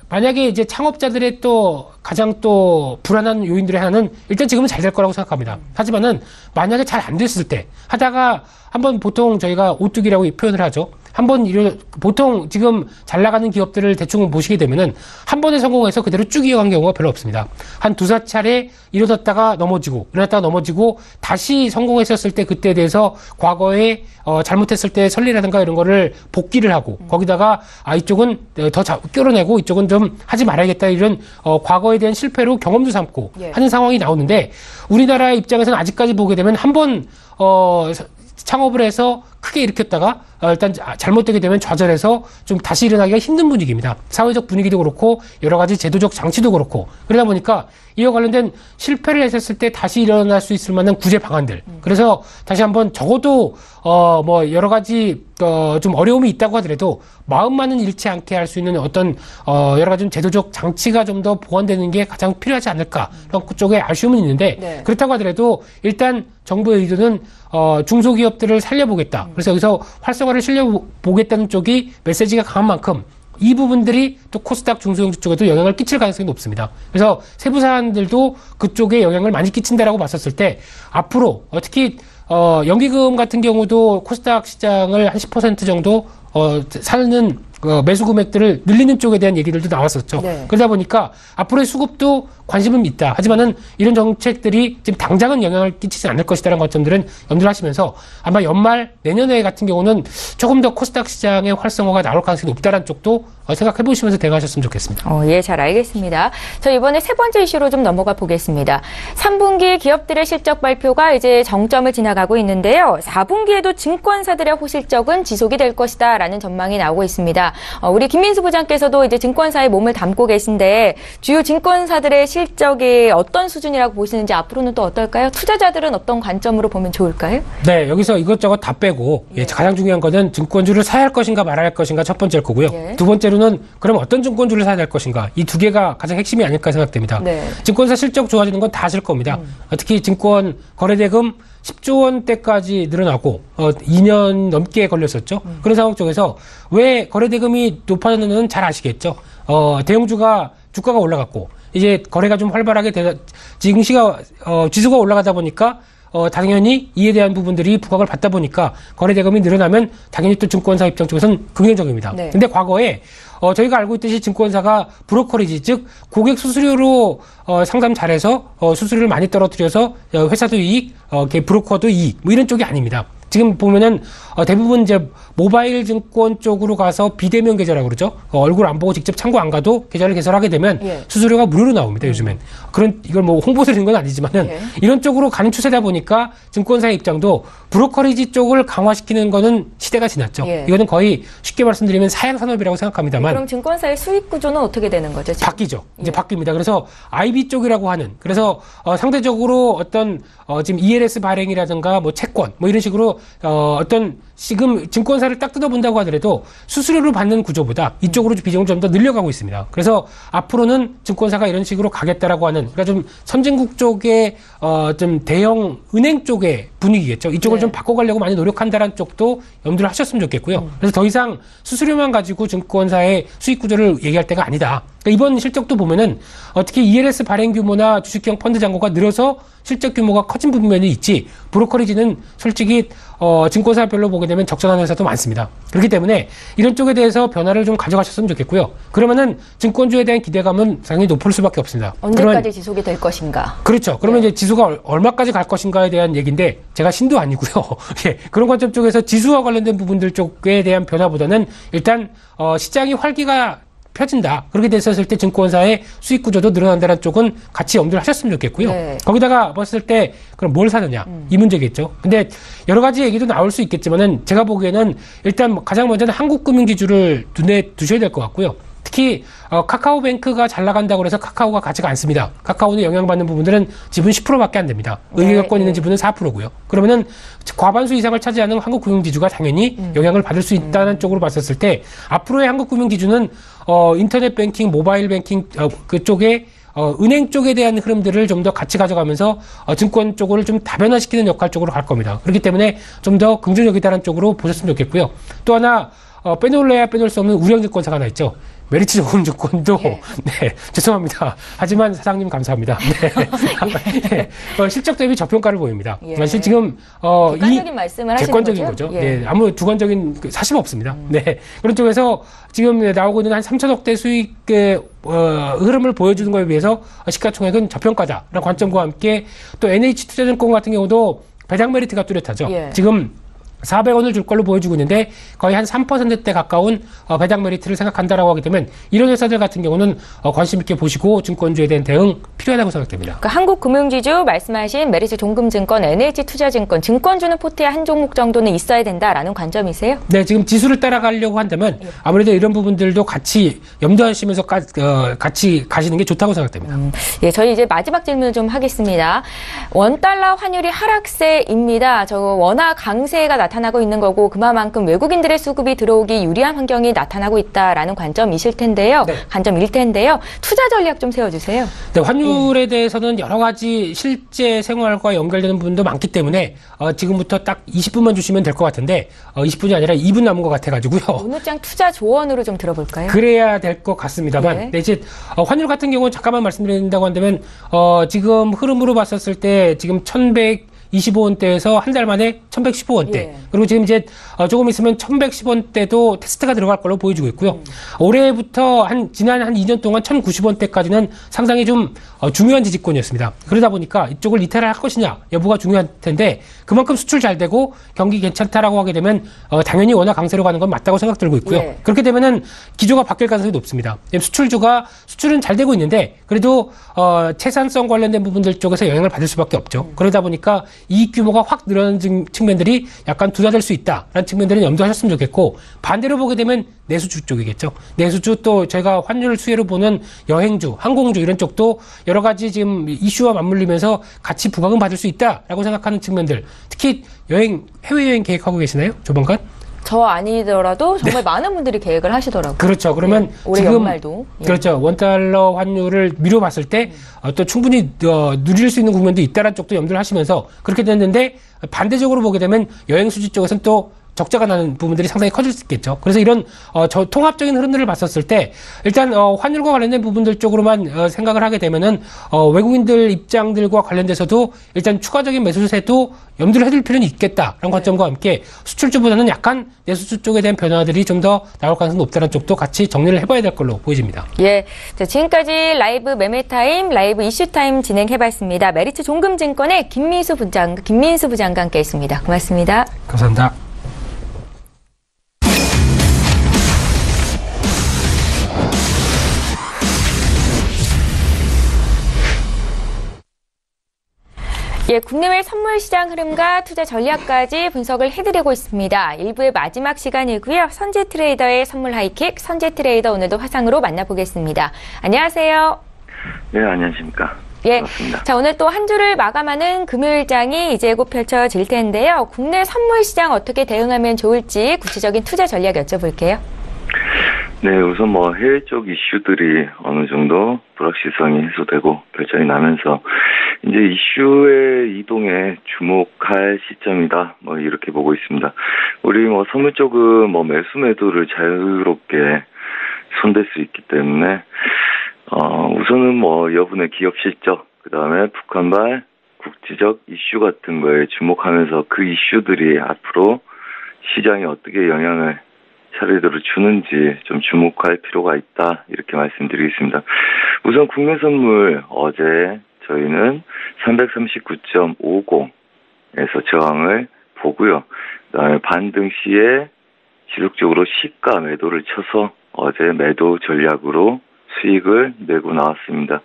만약에 이제 창업자들의 또 가장 또 불안한 요인들의 하나는 일단 지금은 잘 될 거라고 생각합니다. 하지만은 만약에 잘 안 됐을 때 하다가 한번 보통 저희가 오뚜기라고 표현을 하죠. 한번 보통 지금 잘 나가는 기업들을 대충 보시게 되면은 한 번에 성공해서 그대로 쭉 이어간 경우가 별로 없습니다. 한 두세 차례 일어났다가 넘어지고 다시 성공했었을 때 그때에 대해서 과거에 잘못했을 때 선례라든가 이런 거를 복기를 하고 거기다가 이쪽은 더 끌어내고 이쪽은 좀 하지 말아야겠다 이런 과거에 대한 실패로 경험도 삼고 하는 상황이 나오는데 우리나라의 입장에서는 아직까지 보게 되면 한번 창업을 해서 크게 일으켰다가 일단 잘못되게 되면 좌절해서 좀 다시 일어나기가 힘든 분위기입니다. 사회적 분위기도 그렇고 여러 가지 제도적 장치도 그렇고 그러다 보니까 이와 관련된 실패를 했었을 때 다시 일어날 수 있을 만한 구제 방안들 그래서 다시 한번 적어도 뭐 여러 가지 좀 어려움이 있다고 하더라도 마음만은 잃지 않게 할 수 있는 어떤 여러 가지 좀 제도적 장치가 좀 더 보완되는 게 가장 필요하지 않을까 그런 쪽에 아쉬움은 있는데 네. 그렇다고 하더라도 일단 정부의 의도는 중소기업들을 살려보겠다. 그래서 여기서 활성화를 실려보겠다는 쪽이 메시지가 강한 만큼 이 부분들이 또 코스닥 중소형주 쪽에도 영향을 끼칠 가능성이 높습니다. 그래서 세부 사안들도 그쪽에 영향을 많이 끼친다라고 봤었을 때 앞으로 특히 연기금 같은 경우도 코스닥 시장을 한 10% 정도 사는 매수 금액들을 늘리는 쪽에 대한 얘기들도 나왔었죠. 네. 그러다 보니까 앞으로의 수급도 관심은 있다. 하지만은 이런 정책들이 지금 당장은 영향을 끼치지 않을 것이다라는 관점들은 염두를 하시면서 아마 연말 내년에 같은 경우는 조금 더 코스닥 시장의 활성화가 나올 가능성이 높다라는 쪽도 생각해 보시면서 대응하셨으면 좋겠습니다. 예, 잘 알겠습니다. 저 이번에 세 번째 이슈로 좀 넘어가 보겠습니다. 3분기 기업들의 실적 발표가 이제 정점을 지나가고 있는데요. 4분기에도 증권사들의 호실적은 지속이 될 것이다라는 전망이 나오고 있습니다. 우리 김민수 부장께서도 이제 증권사에 몸을 담고 계신데 주요 증권사들의 실적이 어떤 수준이라고 보시는지 앞으로는 또 어떨까요? 투자자들은 어떤 관점으로 보면 좋을까요? 네, 여기서 이것저것 다 빼고 가장 중요한 거는 증권주를 사야 할 것인가 말아야 할 것인가 첫 번째일 거고요. 두 번째로는 그럼 어떤 증권주를 사야 될 것인가 이 두 개가 가장 핵심이 아닐까 생각됩니다. 네. 증권사 실적 좋아지는 건 다 아실 겁니다. 특히 증권 거래대금 10조 원대까지 늘어나고 2년 넘게 걸렸었죠. 그런 상황 쪽에서 왜 거래대금이 높아졌는지는 잘 아시겠죠. 대형주가 주가가 올라갔고 이제 거래가 좀 활발하게 지금 지수가 올라가다 보니까 당연히 이에 대한 부분들이 부각을 받다 보니까 거래대금이 늘어나면 당연히 또 증권사 입장 쪽에서는 긍정적입니다. 네. 근데 과거에 저희가 알고 있듯이 증권사가 브로커리지 즉 고객 수수료로 상담 잘해서 수수료를 많이 떨어뜨려서 회사도 이익, 브로커도 이익 뭐 이런 쪽이 아닙니다. 지금 보면은 대부분 이제 모바일 증권 쪽으로 가서 비대면 계좌라고 그러죠. 얼굴 안 보고 직접 창구 안 가도 계좌를 개설하게 되면 수수료가 무료로 나옵니다. 요즘엔. 이걸 뭐 홍보 드리는 건 아니지만은 이런 쪽으로 가는 추세다 보니까 증권사의 입장도 브로커리지 쪽을 강화시키는 거는 시대가 지났죠. 이거는 거의 쉽게 말씀드리면 사양 산업이라고 생각합니다만. 그럼 증권사의 수익 구조는 어떻게 되는 거죠? 지금? 바뀌죠. 이제 바뀝니다. 그래서 IB 쪽이라고 하는 그래서 상대적으로 어떤 지금 ELS 발행이라든가 뭐 채권 뭐 이런 식으로 그리고 어떤 지금 증권사를 딱 뜯어본다고 하더라도 수수료를 받는 구조보다 이쪽으로 비중을 좀 더 늘려가고 있습니다. 그래서 앞으로는 증권사가 이런 식으로 가겠다라고 하는, 그러니까 좀 선진국 쪽의 좀 대형 은행 쪽의 분위기겠죠. 이쪽을 좀 바꿔가려고 많이 노력한다는 쪽도 염두를 하셨으면 좋겠고요. 그래서 더 이상 수수료만 가지고 증권사의 수익 구조를 얘기할 때가 아니다. 그러니까 이번 실적도 보면은 특히 ELS 발행 규모나 주식형 펀드 잔고가 늘어서 실적 규모가 커진 부분이 있지, 브로커리지는 솔직히 증권사별로 보게 되면 적정한 회사도 많습니다. 그렇기 때문에 이런 쪽에 대해서 변화를 좀 가져가셨으면 좋겠고요. 그러면은 증권주에 대한 기대감은 상당히 높을 수밖에 없습니다. 언제까지 지속이 될 것인가? 그렇죠. 그러면 이제 지수가 얼마까지 갈 것인가에 대한 얘기인데, 제가 신도 아니고요. 예, 그런 관점 쪽에서 지수와 관련된 부분들 쪽에 대한 변화보다는 일단 시장이 활기가 펴진다. 그렇게 됐었을 때 증권사의 수익 구조도 늘어난다는 쪽은 같이 염두를 하셨으면 좋겠고요. 네. 거기다가 봤을 때 그럼 뭘 사느냐, 이 문제겠죠. 근데 여러 가지 얘기도 나올 수 있겠지만은 제가 보기에는 일단 가장 먼저는 한국금융지주를 눈에 두셔야 될 것 같고요. 특히 카카오뱅크가 잘 나간다고 해서 카카오가 가치가 않습니다. 카카오는 영향받는 부분들은 지분 10%밖에 안 됩니다. 의결권 있는 지분은 4%고요. 그러면은 과반수 이상을 차지하는 한국금융지주가 당연히 영향을 받을 수 있다는 쪽으로 봤었을 때, 앞으로의 한국금융지주는 인터넷 뱅킹, 모바일 뱅킹 그쪽에 은행 쪽에 대한 흐름들을 좀 더 같이 가져가면서 증권 쪽을 좀 다변화시키는 역할 쪽으로 갈 겁니다. 그렇기 때문에 좀 더 긍정적이다는 쪽으로 보셨으면 좋겠고요. 또 하나 빼놓을래야 빼놓을 수 없는 우량증권사가 하나 있죠. 메리츠 조금증권도 예. 네, 죄송합니다. 하지만 사장님 감사합니다. 네. 실적 대비 저평가를 보입니다. 예. 사실 지금 객관적인 말씀을 하시는 객관적인 거죠? 예. 네, 아무 주관적인 사실 없습니다. 네, 그런 쪽에서 지금 나오고 있는 한 3천억대 수익의 흐름을 보여주는 것에 비해서 시가총액은 저평가다라는 관점과 함께, 또 NH투자증권 같은 경우도 배당 메리트가 뚜렷하죠. 예. 지금 400원을 줄 걸로 보여주고 있는데 거의 한 3%대 가까운 배당 메리트를 생각한다라고 하게 되면, 이런 회사들 같은 경우는 관심 있게 보시고 증권주에 대한 대응 필요하다고 생각됩니다. 그러니까 한국금융지주 말씀하신 메리츠 종금증권, NH투자증권, 증권주는 포트에 한 종목 정도는 있어야 된다라는 관점이세요? 네, 지금 지수를 따라가려고 한다면 아무래도 이런 부분들도 같이 염두하시면서 같이 가시는 게 좋다고 생각됩니다. 예, 저희 이제 마지막 질문을 좀 하겠습니다. 원달러 환율이 하락세입니다. 저 원화 강세가 나타나고 있는 거고, 그만큼 외국인들의 수급이 들어오기 유리한 환경이 나타나고 있다라는 관점이실 텐데요. 네. 관점일 텐데요. 투자 전략 좀 세워주세요. 네, 환율에 대해서는 여러 가지 실제 생활과 연결되는 부분도 많기 때문에 지금부터 딱 20분만 주시면 될 것 같은데 20분이 아니라 2분 남은 것 같아가지고요. 오늘장 투자 조언으로 좀 들어볼까요? 그래야 될 것 같습니다만, 네, 이제 환율 같은 경우는 잠깐만 말씀드린다고 한다면 지금 흐름으로 봤었을 때 지금 1125원대에서 한 달 만에 1115원대. 예. 그리고 지금 이제 조금 있으면 1110원대도 테스트가 들어갈 걸로 보여지고 있고요. 올해부터 지난 한 2년 동안 1090원대까지는 상당히 좀 중요한 지지권이었습니다. 그러다 보니까 이쪽을 이탈을 할 것이냐 여부가 중요할 텐데, 그만큼 수출 잘 되고 경기 괜찮다라고 하게 되면 당연히 원화 강세로 가는 건 맞다고 생각 들고 있고요. 예. 그렇게 되면은 기조가 바뀔 가능성이 높습니다. 수출은 잘 되고 있는데 그래도 채산성 관련된 부분들 쪽에서 영향을 받을 수밖에 없죠. 그러다 보니까 이익 규모가 확 늘어나는 측면들이 약간 두드러질 수 있다라는 측면들은 염두하셨으면 좋겠고, 반대로 보게 되면 내수주 쪽이겠죠. 내수주, 또 저희가 환율 수혜로 보는 여행주, 항공주 이런 쪽도 여러 가지 지금 이슈와 맞물리면서 같이 부각은 받을 수 있다라고 생각하는 측면들, 특히 해외여행 계획하고 계시나요? 조만간? 저 아니더라도 정말 많은 분들이 계획을 하시더라고요. 그렇죠. 그러면 올해 지금 연말도. 그렇죠. 원달러 환율을 미뤄봤을 때 또 충분히 누릴 수 있는 국면도 있다는 쪽도 염두를 하시면서 그렇게 됐는데, 반대적으로 보게 되면 여행 수지 쪽에서는 또 적자가 나는 부분들이 상당히 커질 수 있겠죠. 그래서 이런 통합적인 흐름들을 봤었을 때 일단 환율과 관련된 부분들 쪽으로만 생각을 하게 되면은 외국인들 입장들과 관련돼서도 일단 추가적인 매수세도 염두를 해둘 필요는 있겠다라는 관점과 함께, 수출주보다는 약간 내수주 쪽에 대한 변화들이 좀 더 나올 가능성이 높다는 쪽도 같이 정리를 해봐야 될 걸로 보여집니다. 예, 자, 지금까지 라이브 매매타임, 라이브 이슈타임 진행해봤습니다. 메리츠 종금증권의 김민수 부장과 함께했습니다. 고맙습니다. 감사합니다. 예, 국내외 선물 시장 흐름과 투자 전략까지 분석을 해드리고 있습니다. 1부의 마지막 시간이고요. 선지트레이더의 선물 하이킥, 선지트레이더 오늘도 화상으로 만나보겠습니다. 안녕하세요. 네, 안녕하십니까. 예. 맞습니다. 자, 오늘 또 한 주를 마감하는 금요일장이 이제 곧 펼쳐질 텐데요. 국내 선물 시장 어떻게 대응하면 좋을지 구체적인 투자 전략 여쭤볼게요. 네, 우선 해외 쪽 이슈들이 어느 정도 불확실성이 해소되고 결정이 나면서 이제 이슈의 이동에 주목할 시점이다. 이렇게 보고 있습니다. 우리 선물 쪽은 매수 매도를 자유롭게 손댈 수 있기 때문에 우선은 여분의 기업 실적, 그 다음에 북한발 국제적 이슈 같은 거에 주목하면서 그 이슈들이 앞으로 시장에 어떻게 영향을 차례대로 주는지 좀 주목할 필요가 있다. 이렇게 말씀드리겠습니다. 우선 국내 선물 어제 저희는 339.50에서 저항을 보고요. 그다음에 반등 시에 지속적으로 시가 매도를 쳐서 어제 매도 전략으로 수익을 내고 나왔습니다.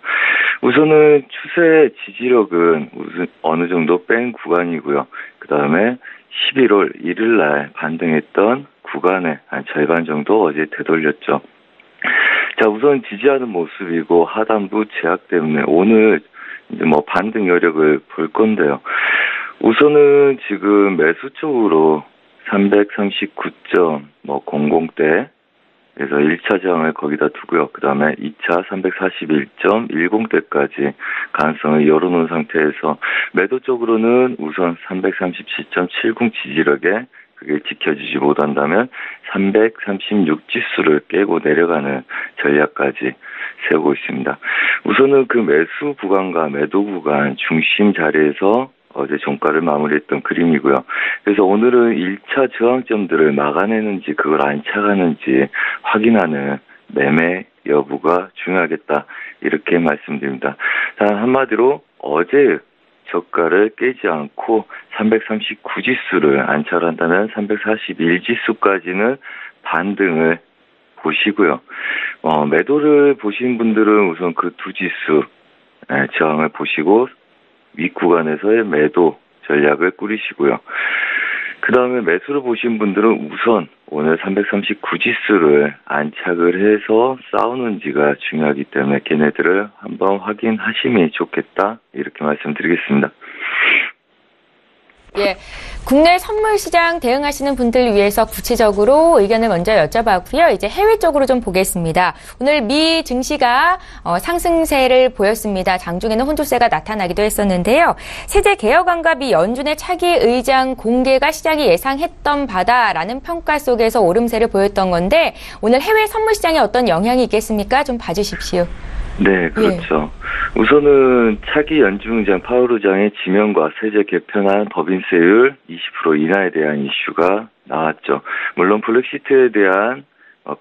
우선은 추세 지지력은 어느 정도 뺀 구간이고요. 그 다음에 11월 1일 날 반등했던 구간에 한 절반 정도 어제 되돌렸죠. 자, 우선 지지하는 모습이고 하단부 제약 때문에 오늘 이제 반등 여력을 볼 건데요. 우선은 지금 매수 쪽으로 339.00대 그래서 1차 저항을 거기다 두고요. 그 다음에 2차 341.10대까지 가능성을 열어놓은 상태에서 매도 쪽으로는 우선 337.70 지지력에 그게 지켜지지 못한다면 336 지수를 깨고 내려가는 전략까지 세우고 있습니다. 우선은 그 매수 구간과 매도 구간 중심 자리에서 어제 종가를 마무리했던 그림이고요. 그래서 오늘은 1차 저항점들을 막아내는지 그걸 안착하는지 확인하는 매매 여부가 중요하겠다. 이렇게 말씀드립니다. 자, 한마디로 어제 저가를 깨지 않고 339 지수를 안착한다면 341 지수까지는 반등을 보시고요. 매도를 보신 분들은 우선 그 두 지수 저항을 보시고 윗구간에서의 매도 전략을 꾸리시고요. 그 다음에 매수를 보신 분들은 우선 오늘 339 지수를 안착을 해서 싸우는지가 중요하기 때문에 걔네들을 한번 확인하심이 좋겠다. 이렇게 말씀드리겠습니다. 예, 국내 선물 시장 대응하시는 분들을 위해서 구체적으로 의견을 먼저 여쭤봤고요. 이제 해외 쪽으로 좀 보겠습니다. 오늘 미 증시가 상승세를 보였습니다. 장중에는 혼조세가 나타나기도 했었는데요. 세제 개혁안과 미 연준의 차기 의장 공개가 시장이 예상했던 바다라는 평가 속에서 오름세를 보였던 건데 오늘 해외 선물 시장에 어떤 영향이 있겠습니까? 좀 봐주십시오. 네, 그렇죠. 예. 우선은 차기 연준 의장 파월 의장의 지명과 세제 개편안 법인세율 20% 인하에 대한 이슈가 나왔죠. 물론 브렉시트에 대한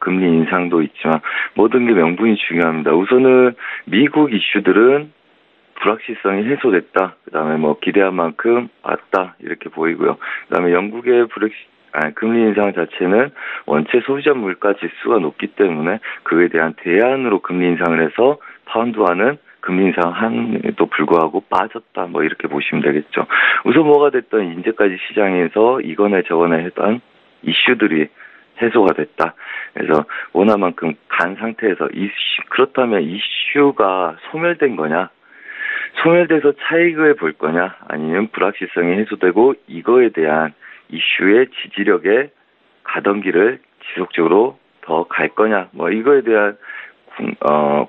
금리 인상도 있지만 모든 게 명분이 중요합니다. 우선은 미국 이슈들은 불확실성이 해소됐다. 그다음에 기대한 만큼 왔다 이렇게 보이고요. 그다음에 영국의 금리 인상 자체는 원체 소비자 물가 지수가 높기 때문에 그에 대한 대안으로 금리 인상을 해서 파운드화는 금리 인상한에도 불구하고 빠졌다. 이렇게 보시면 되겠죠. 우선 뭐가 됐든 이제까지 시장에서 이거네 저거네 했던 이슈들이 해소가 됐다. 그래서 원화만큼 간 상태에서 그렇다면 이슈가 소멸된 거냐? 소멸돼서 차익을 볼 거냐? 아니면 불확실성이 해소되고 이거에 대한 이슈의 지지력에 가던 길을 지속적으로 더 갈 거냐, 이거에 대한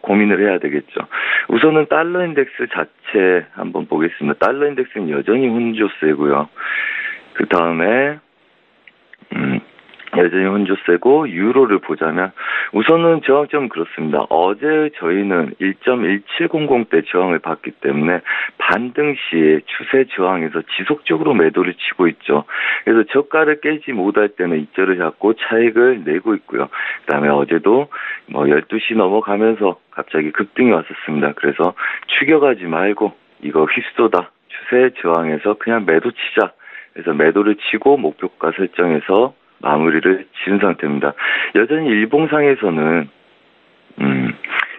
고민을 해야 되겠죠. 우선은 달러 인덱스 자체 한번 보겠습니다. 달러 인덱스는 여전히 혼조세고요. 그 다음에 여전히 혼조세고 유로를 보자면 우선은 저항점은 그렇습니다. 어제 저희는 1.1700대 저항을 봤기 때문에 반등 시에 추세 저항에서 지속적으로 매도를 치고 있죠. 그래서 저가를 깨지 못할 때는 이자를 잡고 차익을 내고 있고요. 그다음에 어제도 12시 넘어가면서 갑자기 급등이 왔었습니다. 그래서 추격하지 말고 이거 휩쏘다 추세 저항에서 그냥 매도 치자. 그래서 매도를 치고 목표가 설정해서 마무리를 지은 상태입니다. 여전히 일봉상에서는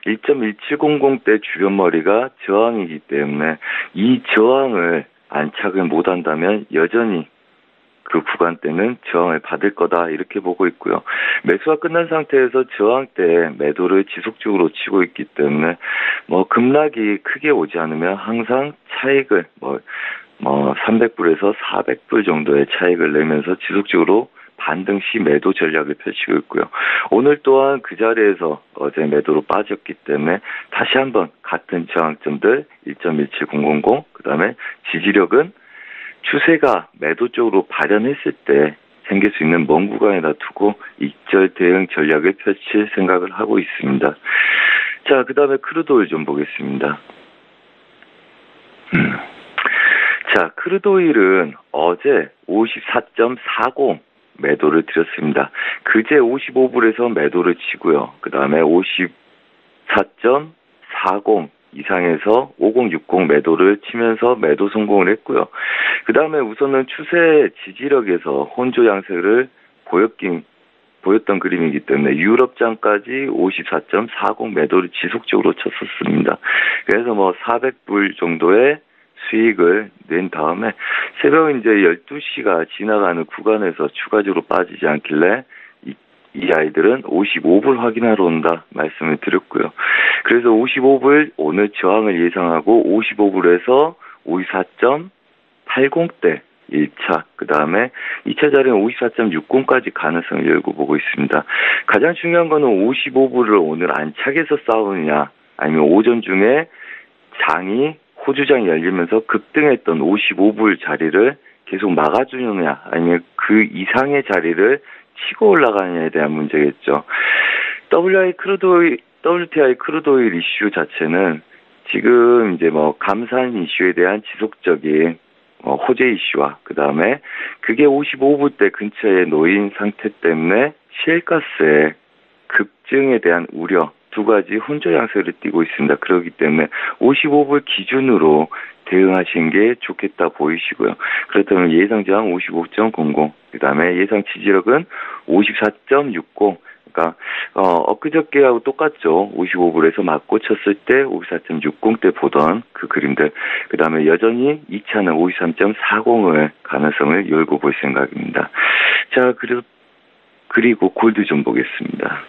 1.1700대 주변머리가 저항이기 때문에 이 저항을 안착을 못한다면 여전히 그 구간대는 저항을 받을 거다 이렇게 보고 있고요. 매수가 끝난 상태에서 저항대 매도를 지속적으로 치고 있기 때문에 급락이 크게 오지 않으면 항상 차익을 300불에서 400불 정도의 차익을 내면서 지속적으로 반등 시 매도 전략을 펼치고 있고요. 오늘 또한 그 자리에서 어제 매도로 빠졌기 때문에 다시 한번 같은 저항점들 1.17000, 그 다음에 지지력은 추세가 매도 쪽으로 발현했을 때 생길 수 있는 먼 구간에다 두고 익절 대응 전략을 펼칠 생각을 하고 있습니다. 자, 그 다음에 크루드오일 좀 보겠습니다. 자, 크루드오일은 어제 54.40 매도를 드렸습니다. 그제 55불에서 매도를 치고요. 그 다음에 54.40 이상에서 5060 매도를 치면서 매도 성공을 했고요. 그 다음에 우선은 추세 지지력에서 혼조 양세를 보였던 그림이기 때문에 유럽장까지 54.40 매도를 지속적으로 쳤었습니다. 그래서 400불 정도의 수익을 낸 다음에 새벽 이제 12시가 지나가는 구간에서 추가적으로 빠지지 않길래 이 아이들은 55불 확인하러 온다 말씀을 드렸고요. 그래서 55불 오늘 저항을 예상하고 55불에서 54.80대 1차, 그 다음에 2차 자리는 54.60까지 가능성을 열고 보고 있습니다. 가장 중요한 거는 55불을 오늘 안착해서 싸우느냐, 아니면 오전 중에 장이 호주장이 열리면서 급등했던 55불 자리를 계속 막아주느냐, 아니면 그 이상의 자리를 치고 올라가느냐에 대한 문제겠죠. WTI 크루드오일 이슈 자체는 지금 이제 감산 이슈에 대한 지속적인 호재 이슈와 그 다음에 그게 55불대 근처에 놓인 상태 때문에 시일가스의 급증에 대한 우려 두 가지 혼조 양세를 띠고 있습니다. 그렇기 때문에 55불 기준으로 대응하시는 게 좋겠다 보이시고요. 그렇다면 예상 저항 55.00, 그 다음에 예상 지지력은 54.60. 그러니까 엊그저께하고 똑같죠. 55불에서 맞고 쳤을 때 54.60대 보던 그 그림들. 그 다음에 여전히 2차는 53.40을 가능성을 열고 볼 생각입니다. 자, 그리고 골드 좀 보겠습니다.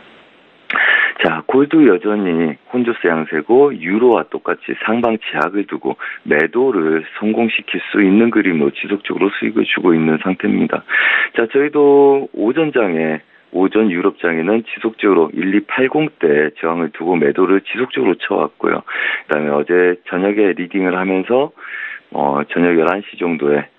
자, 골드 여전히 혼조세 양세고 유로와 똑같이 상방 제약을 두고 매도를 성공시킬 수 있는 그림으로 지속적으로 수익을 주고 있는 상태입니다. 자, 저희도 오전 유럽장에는 지속적으로 1280대 저항을 두고 매도를 지속적으로 쳐왔고요. 그다음에 어제 저녁에 리딩을 하면서 저녁 11시 정도에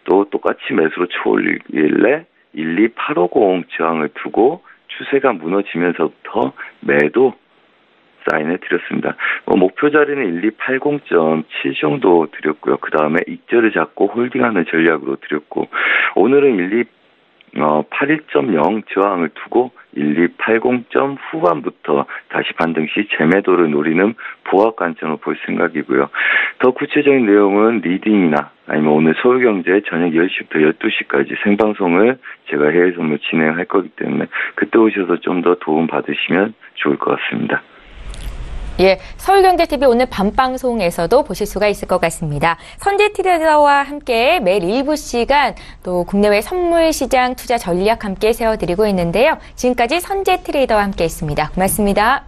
또 똑같이 매수로 쳐올리길래 12850 저항을 두고 추세가 무너지면서부터 매도 사인을 드렸습니다. 목표 자리는 1280.7 정도 드렸고요. 그 다음에 익절을 잡고 홀딩하는 전략으로 드렸고, 오늘은 1281.0 저항을 두고 1280점 후반부터 다시 반등 시 재매도를 노리는 보합 관점으로 볼 생각이고요. 더 구체적인 내용은 리딩이나 아니면 오늘 서울경제 저녁 10시부터 12시까지 생방송을 제가 해외 선물 진행할 거기 때문에 그때 오셔서 좀 더 도움 받으시면 좋을 것 같습니다. 예, 서울경제TV 오늘 밤방송에서도 보실 수가 있을 것 같습니다. 선제트레이더와 함께 매일 일부 시간 또 국내외 선물시장 투자 전략 함께 세워드리고 있는데요. 지금까지 선제트레이더와 함께했습니다. 고맙습니다.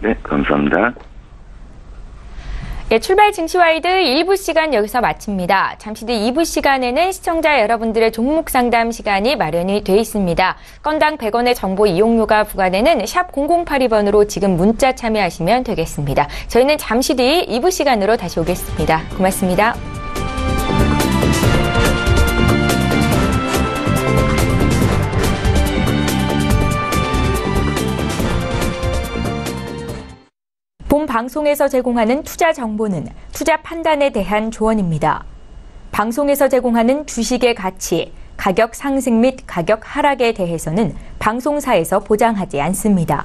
네, 감사합니다. 예, 출발 증시와이드 1부 시간 여기서 마칩니다. 잠시 뒤 2부 시간에는 시청자 여러분들의 종목 상담 시간이 마련이 돼 있습니다. 건당 100원의 정보 이용료가 부과되는 샵 0082번으로 지금 문자 참여하시면 되겠습니다. 저희는 잠시 뒤 2부 시간으로 다시 오겠습니다. 고맙습니다. 본 방송에서 제공하는 투자 정보는 투자 판단에 대한 조언입니다. 방송에서 제공하는 주식의 가치, 가격 상승 및 가격 하락에 대해서는 방송사에서 보장하지 않습니다.